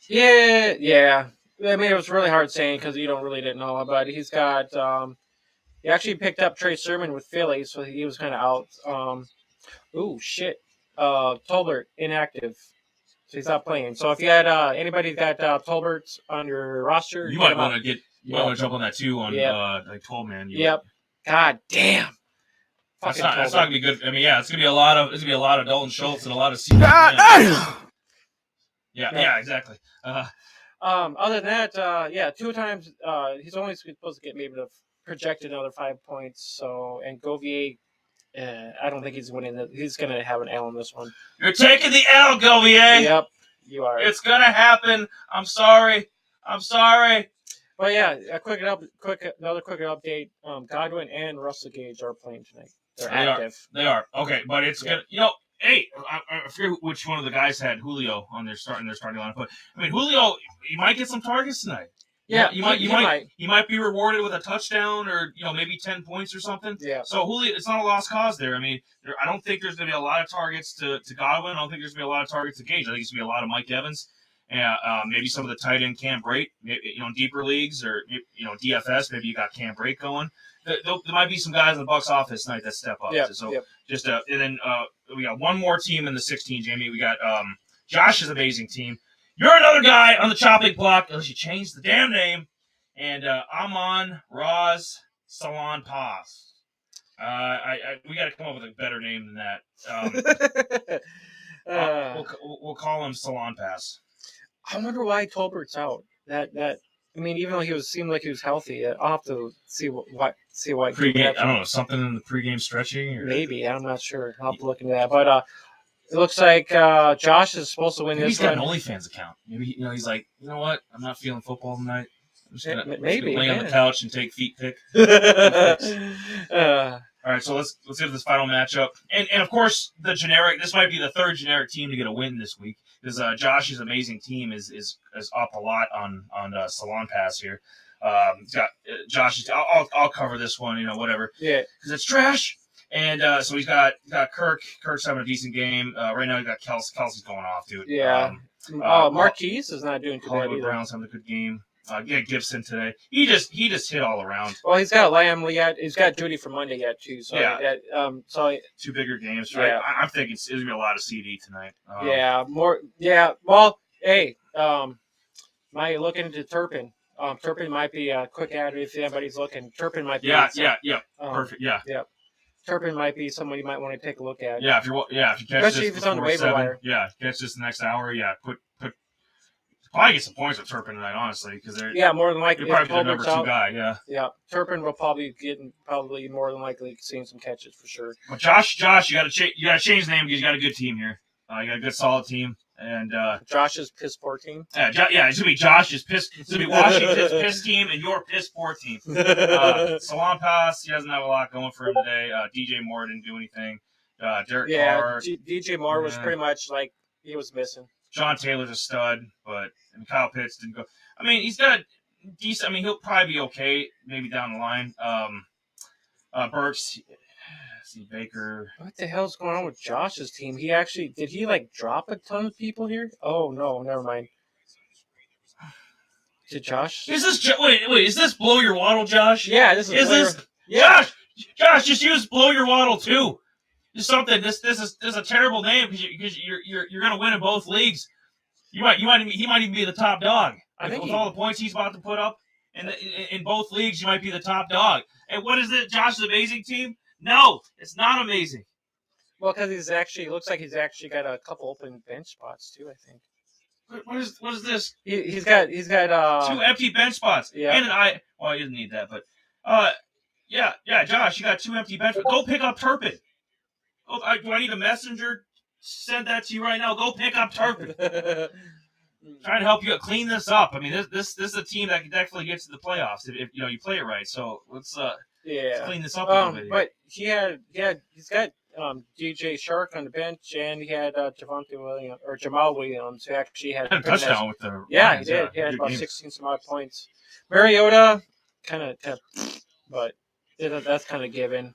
Yeah. I mean, it was really hard saying because you didn't know, but he's got. He actually picked up Trey Sermon with Philly, so he was kind of out. Tolbert inactive, so he's not playing. So if you had anybody that Tolbert on your roster, you might want to jump on that too on like 12-man. Yep. God damn. That's not gonna be good. I mean, yeah, it's gonna be a lot of Dalton Schultz and a lot of. Yeah, exactly. Other than that, 2 times he's only supposed to get maybe projected another 5 points. So and Govier, I don't think he's winning. He's gonna have an L in this one. You're taking the L, Govier. Yep, you are. It's gonna happen. I'm sorry. But yeah, another quick update. Godwin and Russell Gage are playing tonight. They're active. They are. Okay, but it's gonna. Hey, I forget which one of the guys had Julio on their starting lineup. But I mean, Julio, he might get some targets tonight. Yeah, he might be rewarded with a touchdown or maybe 10 points or something. Yeah. So Julio, it's not a lost cause there. I mean, I don't think there's gonna be a lot of targets to Godwin. I don't think there's gonna be a lot of targets to Gage. I think it's gonna be a lot of Mike Evans. And maybe some of the tight end Cam Brate, deeper leagues or DFS. Maybe you got Cam Brate going. There might be some guys in the Bucs office tonight that step up. Just and then we got one more team in the 16. Jamie, we got Josh's amazing team. You're another guy on the chopping block unless you change the damn name. And Amon Raz Salonpas. We got to come up with a better name than that. We'll call him Salonpas. I wonder why Tolbert's out. I mean, even though seemed like he was healthy, I'll have to see why. Pre-game, I don't know, something in the pregame stretching. Or... Maybe I'm not sure. I'll have to look into that. But it looks like Josh is supposed to win this one. He's got an OnlyFans account. Maybe he's like, you know what? I'm not feeling football tonight. I'm just gonna lay on the couch and take feet pic. All right, so let's get to this final matchup, and of course the generic. This might be the third generic team to get a win this week because Josh's amazing team is up a lot on Salonpas here. Got Josh's. I'll cover this one, whatever. Yeah, because it's trash. And so he's got Kirk. Kirk's having a decent game right now. He got Kelsey. Kelsey's going off, dude. Yeah. Marquise is not doing too bad either. Brown's having a good game. Gibson today. He just hit all around. Well, he's got Lamb yet. He's got Judy for Monday yet too. So yeah. 2 bigger games, right? Yeah. I'm thinking it's gonna be a lot of CD tonight. Well, hey, might look into Turpin. Turpin might be a quick ad if anybody's looking. Turpin might be. Yeah. Perfect. Yeah. Turpin might be someone you might want to take a look at. Yeah, if you catch especially this if it's on the waiver wire. Yeah, catch this the next hour. Yeah, probably get some points with Turpin tonight, honestly, because they're more than likely probably the number 2 guy. Yeah, Turpin will probably more than likely seeing some catches for sure. Well, Josh, you got to change the name because you got a good team here. You got a good solid team. And Josh's piss poor team. It's gonna be Josh's piss. It's gonna be Washington's piss team and your piss poor team. Salonpas, he doesn't have a lot going for him today. DJ Moore didn't do anything. Derek Carr. DJ Moore was pretty much like he was missing. John Taylor's a stud, but Kyle Pitts didn't go. I mean, he's got decent. I mean, he'll probably be okay maybe down the line. Burks, see Baker. What the hell's going on with Josh's team? Did he like drop a ton of people here? Oh no, never mind. Did Josh? Is this wait? Is this blow your waddle, Josh? Yeah, this Is this yeah. Josh? Just use blow your waddle too. Just something. This is a terrible name because you're gonna win in both leagues. He might even be the top dog. I think with all the points he's about to put up in both leagues, you might be the top dog. And what is it? Josh's amazing team? No, it's not amazing. Well, because looks like he's actually got a couple open bench spots too. I think. What is this? He's got 2 empty bench spots. Yeah. And well, he doesn't need that, but yeah, Josh, you got 2 empty bench spots. Go pick up Turpin. Oh, do I need a messenger? Send that to you right now. Go pick up Turpin. Trying to help you clean this up. I mean, this is a team that can definitely get to the playoffs if you play it right. So let's clean this up a little bit. But he's got DJ Shark on the bench, and he had Jamal Williams, who actually had a touchdown with the Lions. He did. He had about 16 some odd points. Mariota kind of, but that's kind of given.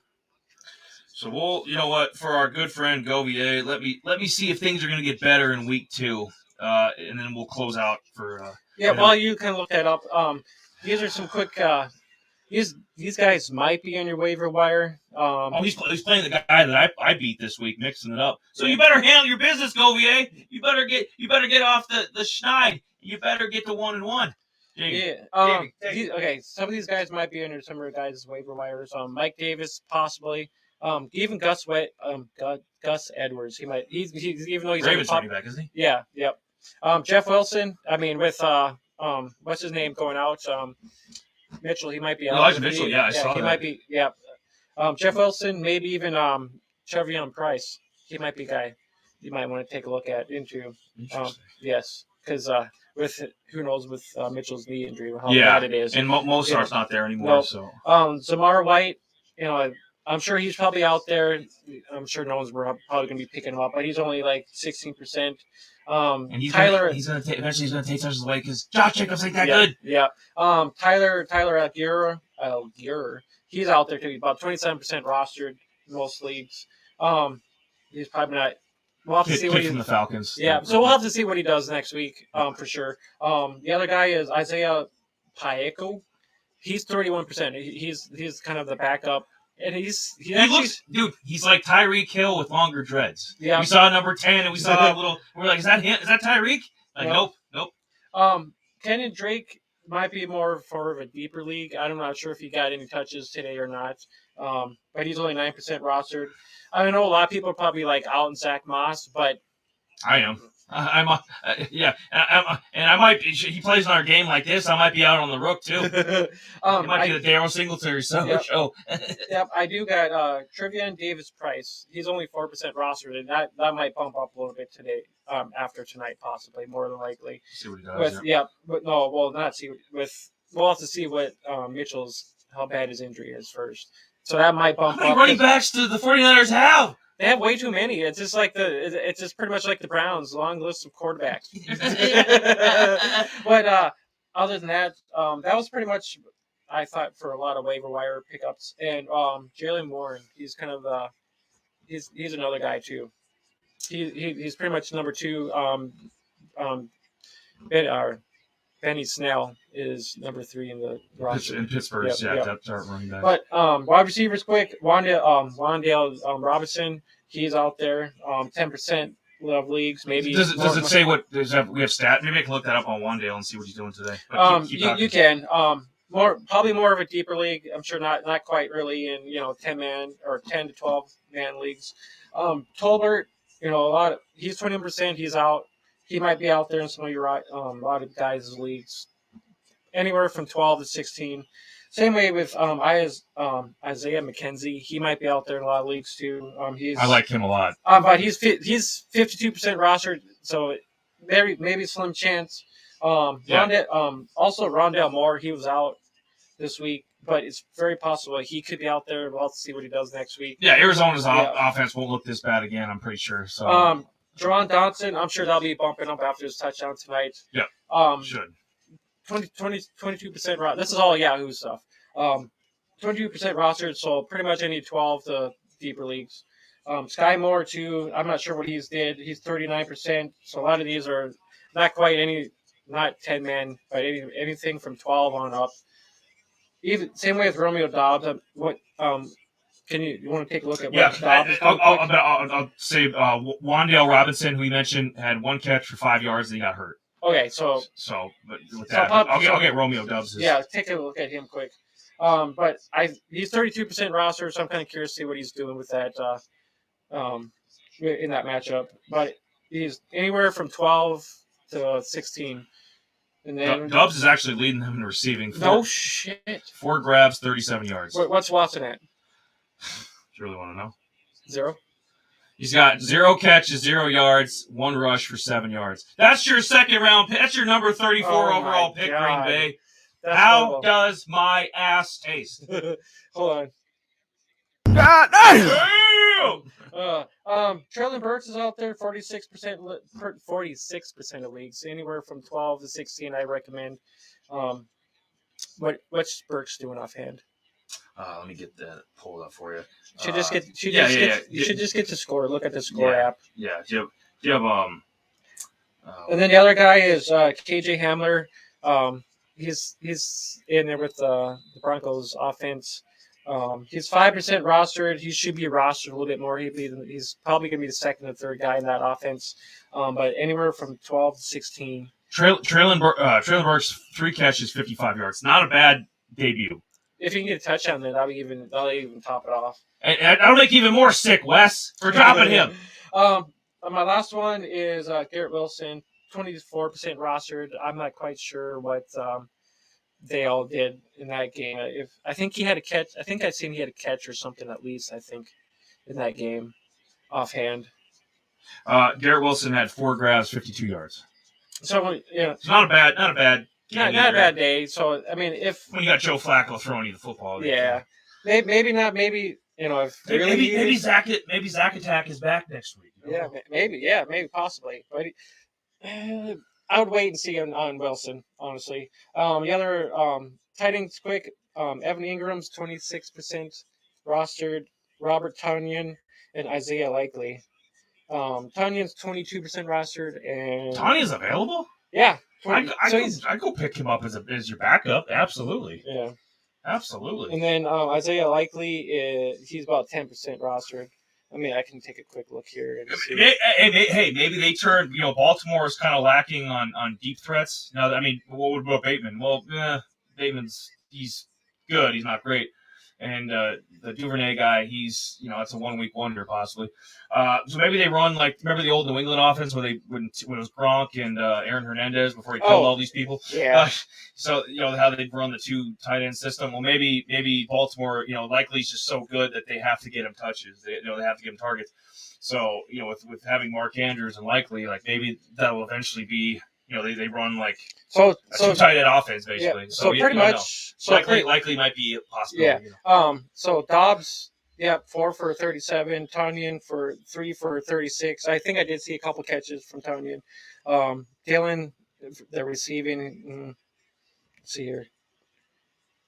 So we'll, you know what, for our good friend Govier, let me see if things are going to get better in week 2, and then we'll close out for. While you can look that up, these are some quick. These guys might be on your waiver wire. He's playing the guy that I beat this week, mixing it up. So you better handle your business, Govier. You better get off the schneid. You better get to 1-1. Yeah. Okay. Some of these guys might be under some of your guys' waiver wires. Mike Davis possibly. Even Gus Edwards. He might. He's even though he's Ravens running back, isn't he? Yeah. Yep. Jeff Wilson. I mean, with what's his name going out? Mitchell. He might be out. Elijah Mitchell. Yeah, I saw he that. might be. Yeah. Jeff Wilson. Maybe even Trevion Price. He might be a guy you might want to take a look at into. Yes, because with who knows with Mitchell's knee injury how bad it is. And Mozart's not there anymore. No. So Zamar White. I'm sure he's probably out there. I'm sure no one's probably going to be picking him up, but he's only like 16%. And Tyler, eventually he's going to take touches away because Josh Jacobs ain't that good. Yeah. Tyler Algier, he's out there too. He's about 27% rostered in most leagues. He's probably not. We'll have to see what from the Falcons. Yeah, so we'll have to see what he does next week, for sure. The other guy is Isaiah Pacheco. He's 31%. He's kind of the backup. And he's like Tyreek Hill with longer dreads. Yeah. We saw number 10 and we saw a little, we're like, is that him? Is that Tyreek? Like, nope. Kenyon Drake might be more for a deeper league. I'm not sure if he got any touches today or not. But he's only 9% rostered. I know a lot of people are probably like out in Zach Moss, but I am. And I might be. He plays in our game like this. I might be out on the rook too. It might be the Darryl Singletary show. Yep, I do got Trevion Davis Price. He's only 4% rostered, and that might bump up a little bit today. After tonight, possibly more than likely. See what he does. We'll have to see what Mitchell's how bad his injury is first. So that might bump up. How many running backs do the 49ers have? They have way too many. It's just pretty much like the Browns, long list of quarterbacks. But other than that, that was pretty much I thought for a lot of waiver wire pickups. And Jalen Warren, he's kind of he's another guy too. He's pretty much number 2. Benny Snell is number 3 in the roster. In Pittsburgh, that's our running back. But wide receivers quick. Wan'Dale Robinson, he's out there. 10% of leagues, maybe. Does it say what we have stat? Maybe I can look that up on Wan'Dale and see what he's doing today. You can. Probably more of a deeper league. I'm sure not quite really in 10-man or 10 to 12-man leagues. Tolbert, he's 20%. He's out. He might be out there in some of your a lot of guys' leagues, anywhere from 12 to 16. Same way with Isaiah McKenzie. He might be out there in a lot of leagues too. I like him a lot. But he's 52% rostered, so maybe slim chance. Also Rondale Moore, he was out this week, but it's very possible he could be out there. We'll have to see what he does next week. Yeah, Arizona's offense won't look this bad again, I'm pretty sure. So. Jerron Dotson, I'm sure that'll be bumping up after his touchdown tonight. Yeah, should. 22%. This is all Yahoo stuff. 22% rostered, so pretty much any 12 to deeper leagues. Sky Moore too. I'm not sure what he's did. He's 39%. So a lot of these are not quite any, not 10 man, but anything from 12 on up. Even same way with Romeo Dobbs. Can you want to take a look at what Dobbs is doing? I'll say Wandale Robinson, who we mentioned, had 1 catch for 5 yards and he got hurt. Okay, so but with that, I'll get Romeo Dobbs. Yeah, take a look at him quick. But he's 32% roster, so I'm kind of curious to see what he's doing with that in that matchup. But he's anywhere from 12 to 16. And then Dobbs is actually leading them in receiving. No shit. 4 grabs, 37 yards. What's Watson at? You really want to know? 0. He's got 0 catches, 0 yards, 1 rush for 7 yards. That's your second round pick. That's your number 34 overall pick, God. Green Bay. That's How horrible. does my ass taste? Hold on. God, Traylon Burks is out there, 46% of leagues, anywhere from 12 to 16. I recommend. What's Burks doing offhand? Let me get that pulled up for you. You should just get the score. Look at the score app. Yeah. Do you have And then the other guy is KJ Hamler. He's in there with the Broncos offense. He's 5% rostered. He should be rostered a little bit more. He's probably going to be the second or third guy in that offense. But anywhere from 12 to 16. Traylon Burks, 3 catches, 55 yards. Not a bad debut. If you can get a touchdown, then that'll even top it off. And that'll make you even more sick, Wes, for dropping him. My last one is Garrett Wilson, 24% rostered. I'm not quite sure what they all did in that game. I think he had a catch. I think I've seen he had a catch or something at least. I think in that game, offhand. Garrett Wilson had 4 grabs, 52 yards. So it's not a bad game not a bad day. So I mean, when you got Joe Flacco throwing you the football, maybe not. Maybe if maybe Zach Attack is back next week. You know? Maybe possibly, but. I would wait and see on Wilson, honestly. The other tight ends, quick. Evan Ingram's 26% rostered. Robert Tonyan and Isaiah Likely. Tonyan's 22% rostered, and Tonyan's available. Yeah, I go pick him up as your backup. Absolutely. Yeah, absolutely. And then Isaiah Likely he's about 10% rostered. I mean, I can take a quick look here. And see. Hey, maybe they turned. Baltimore is kind of lacking on deep threats. Now, I mean, what about Bateman? Well, he's good. He's not great. And the Duvernay guy, he's it's a 1 week wonder possibly. So maybe they run remember the old New England offense when it was Gronk and Aaron Hernandez before he killed all these people. Yeah. So how they run the 2 tight end system. Well, maybe Baltimore, Likely is just so good that they have to get him touches. They have to give him targets. So with having Mark Andrews and Likely, maybe that will eventually be. They run a 2 tight end offense basically. Yeah, so pretty much. Likely might be a possibility. Yeah. So Dobbs, 4 for 37. Tonyan for 3 for 36. I think I did see a couple catches from Tonyan. Dylan, the receiving. Let's see here.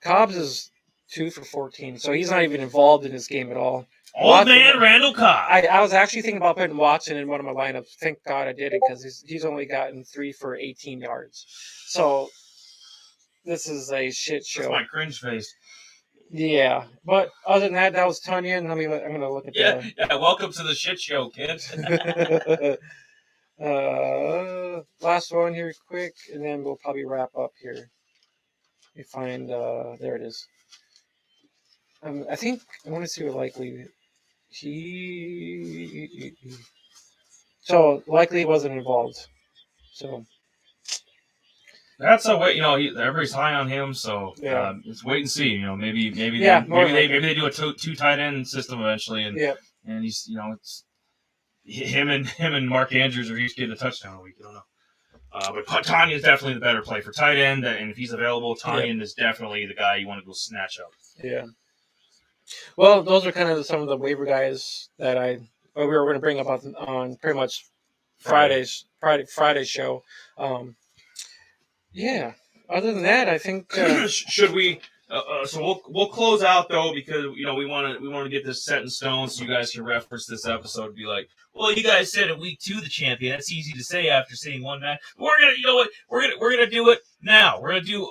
Cobbs is 2 for 14, so he's not even involved in this game at all. Old man Randall Cobb. I was actually thinking about putting Watson in one of my lineups. Thank God I did it because he's only gotten 3 for 18 yards. So this is a shit show. That's my cringe face. Yeah, but other than that was Tonyan. I'm gonna look at that. Yeah. Welcome to the shit show, kid. Last one here, quick, and then we'll probably wrap up here. You find there it is. I think I want to see what Likely. So Likely wasn't involved. So that's a way. Everybody's high on him, so it's wait and see. Maybe they do a 2 tight end system eventually, and he's it's him and Mark Andrews are each getting a touchdown a week. I don't know. But Tonyan is definitely the better play for tight end, and if he's available, Tonyan is definitely the guy you want to go snatch up. Yeah. Well, those are kind of some of the waiver guys that we were going to bring up on pretty much Friday's show. other than that, I think should we? So we'll close out though, because we want to get this set in stone so you guys can reference this episode and be like, well, you guys said in week 2 the champion. That's easy to say after seeing one match. We're gonna do it now. We're gonna do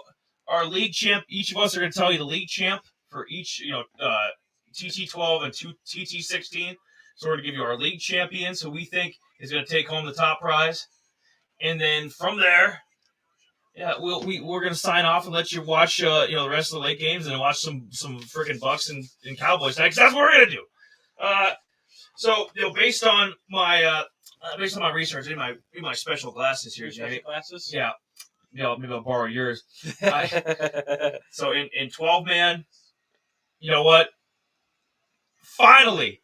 our league champ. Each of us are gonna tell you the league champ for each TT12 and TT16. So we're gonna give you our league champions who we think is gonna take home the top prize, and then from there. Yeah, we're gonna sign off and let you watch the rest of the late games and watch some freaking Bucks and Cowboys tonight, 'cause that's what we're gonna do. So based on my research, in my special glasses here, Jay. Glasses. Yeah, maybe I'll borrow yours. So in 12-man, you know what? Finally,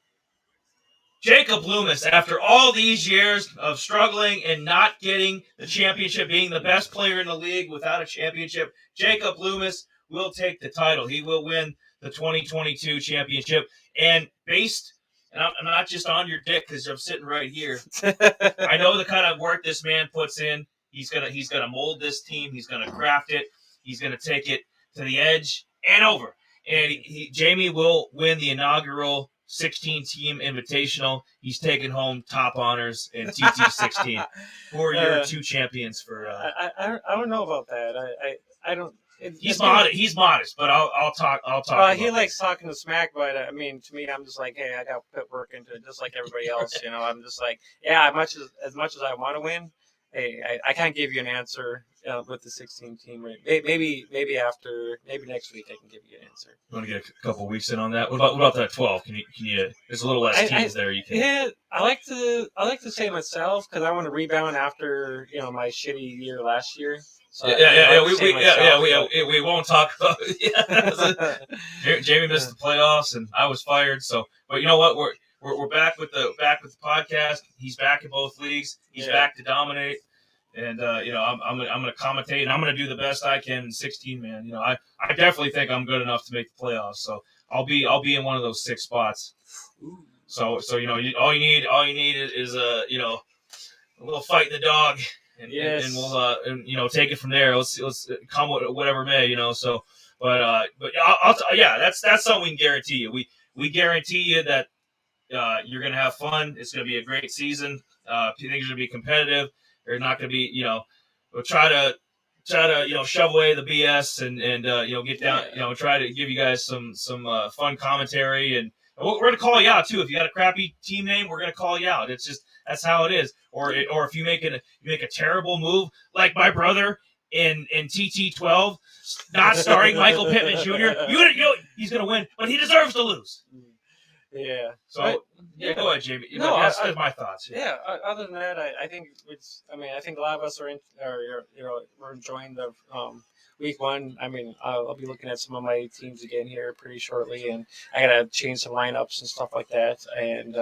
Jacob Loomis, after all these years of struggling and not getting the championship, being the best player in the league without a championship, Jacob Loomis will take the title. He will win the 2022 championship. And I'm not just on your dick because I'm sitting right here. I know the kind of work this man puts in. He's gonna mold this team. He's gonna craft it. He's gonna take it to the edge and over. And Jamie will win the inaugural 16-team invitational. He's taking home top honors in TT16. Who are your 2 champions for? I don't know about that. I don't. He's modest, but I'll talk. He likes talking to smack, but I mean, to me, I'm just like, hey, I got to put work into it, just like everybody else. I'm just like, yeah, as much as I want to win, hey, I can't give you an answer with the 16 team. Maybe next week I can give you an answer. You want to get a couple weeks in on that? What about that 12? Can you? There's a little less teams there. You can. Yeah, I like to say myself because I want to rebound after my shitty year last year. So we won't talk about it. Jamie missed the playoffs and I was fired. So, but you know what? We're back with the podcast. He's back in both leagues. He's back to dominate. And I'm gonna commentate and I'm gonna do the best I can in 16 man. I definitely think I'm good enough to make the playoffs. So I'll be in one of those 6 spots. So all you need is a little fight in the dog. And we'll take it from there. Let's come whatever may, So, but that's something we can guarantee you. We guarantee you that you're gonna have fun. It's gonna be a great season. Things are gonna be competitive. They're not gonna be, we'll try to shove away the BS and get down. Try to give you guys some fun commentary and we're gonna call you out too. If you got a crappy team name, we're gonna call you out. It's just. That's how it is. Or if you make a terrible move like my brother in TT12, not starring Michael Pittman Jr. He's gonna win, but he deserves to lose. Yeah. So go ahead, Jamie. That's my thoughts. Yeah. Other than that, I think I think a lot of us we're enjoying the week 1. I mean, I'll be looking at some of my teams again here pretty shortly, and I gotta change some lineups and stuff like that, and.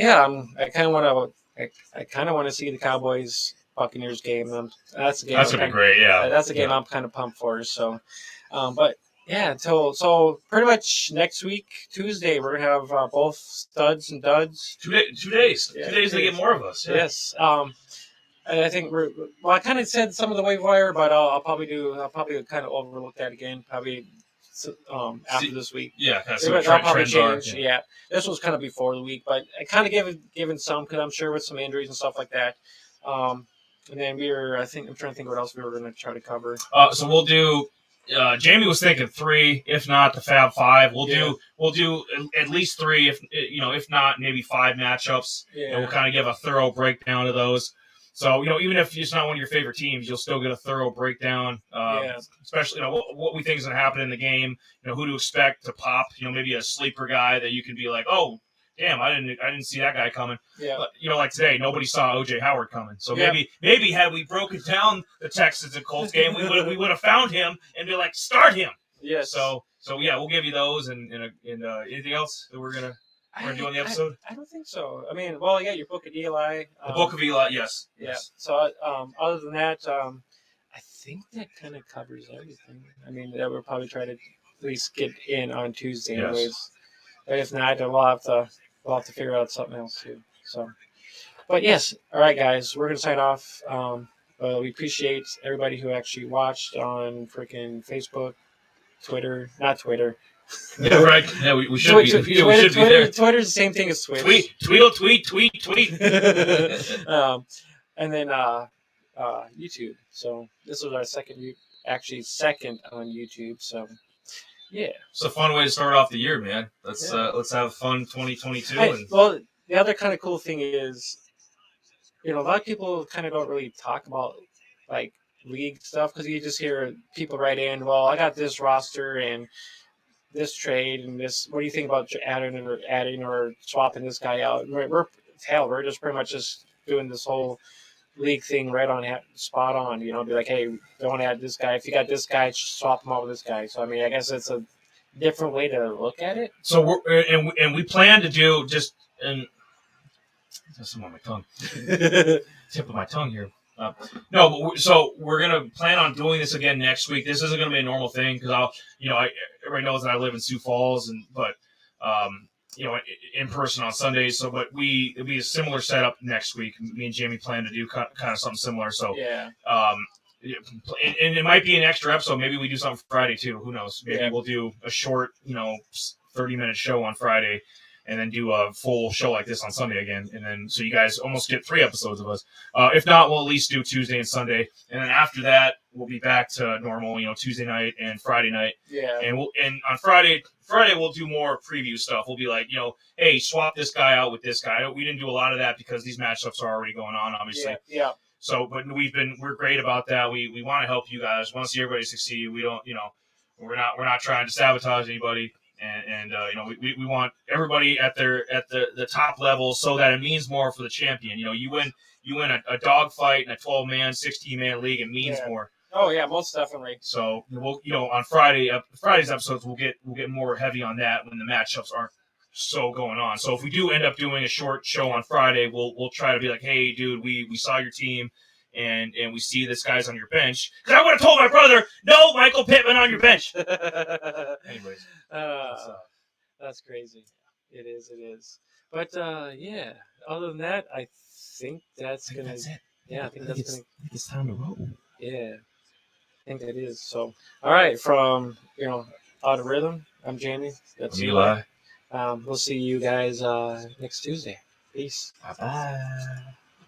I kind of want to see the Cowboys Buccaneers game. That's a game. That's gonna be great. Yeah, that's a game I'm kind of pumped for. So, but yeah, so pretty much next week Tuesday we're gonna have both studs and duds. 2 days. Yeah, 2 days to get more of us. Yeah. Yes. And I think I kind of said some of the waiver wire, but I'll probably kind of overlook that again. Probably. After this week. Yeah, that'll probably change. Yeah, this was kind of before the week, but I kind of given some because I'm sure with some injuries and stuff like that. And then I'm trying to think what else we were going to try to cover. So we'll do. Jamie was thinking 3, if not the Fab 5. We'll do at least 3, if not maybe 5 matchups. Yeah. And we'll kind of give a thorough breakdown of those. So, even if it's not one of your favorite teams, you'll still get a thorough breakdown, especially, what we think is going to happen in the game, who to expect to pop, maybe a sleeper guy that you can be like, oh, damn, I didn't see that guy coming. Yeah. But, like today, nobody saw O.J. Howard coming. So maybe had we broken down the Texans and Colts game, we would have found him and be like, start him. Yes. So yeah, we'll give you those and anything else that we're going to do on the episode? I don't think so. I mean, well, your Book of Eli. The Book of Eli, yes. Yeah. So, other than that, I think that kind of covers everything. I mean, that we'll probably try to at least get in on Tuesday, anyways. But if not, then we'll have to figure out something else too. So, but yes, all right, guys, we're gonna sign off. We appreciate everybody who actually watched on freaking Facebook, Twitter, not Twitter. Yeah, right. Yeah, we should be. We should be there. Twitter's the same thing as Twitch. Tweet. And then YouTube. So this was our second on YouTube. So yeah, it's a fun way to start off the year, man. Let's have fun 2022. Well, the other kind of cool thing is, a lot of people kind of don't really talk about like league stuff because you just hear people write in, well, I got this roster and this trade and this. What do you think about adding or swapping this guy out? We're just pretty much just doing this whole league thing right on spot on. Be like, hey, don't add this guy. If you got this guy, swap him out with this guy. So I mean, I guess it's a different way to look at it. So we plan to do just some on my tongue, tip of my tongue here. So we're gonna plan on doing this again next week. This isn't gonna be a normal thing because everybody knows that I live in Sioux Falls, but in person on Sundays. So, but it'll be a similar setup next week. Me and Jamie plan to do kind of something similar. So, yeah. And it might be an extra episode. Maybe we do something Friday too. Who knows? Maybe we'll do a short, 30-minute show on Friday, and then do a full show like this on Sunday again. And then so you guys almost get 3 episodes of us. If not, we'll at least do Tuesday and Sunday. And then after that, we'll be back to normal, Tuesday night and Friday night. Yeah. And on Friday we'll do more preview stuff. We'll be like, hey, swap this guy out with this guy. We didn't do a lot of that because these matchups are already going on, obviously. Yeah. So, but we're great about that. We want to help you guys. Want to see everybody succeed. We don't, we're not trying to sabotage anybody. And we want everybody at the top level so that it means more for the champion. You win a dog fight in a 12-man, 16-man league. It means more. Oh yeah, most definitely. So we'll on Friday's episodes we'll get more heavy on that when the matchups aren't so going on. So if we do end up doing a short show on Friday, we'll try to be like, hey, dude, we saw your team. And we see this guy's on your bench. Because I would have told my brother, no, Michael Pittman on your bench. Anyways. That's crazy. It is. But, yeah, other than that, I think that's going to... That's it. Yeah, I think it's time to roll. Yeah, I think that is. So, all right, from, Out of Rhythm, I'm Jamie. That's Eli. We'll see you guys next Tuesday. Peace. Bye-bye.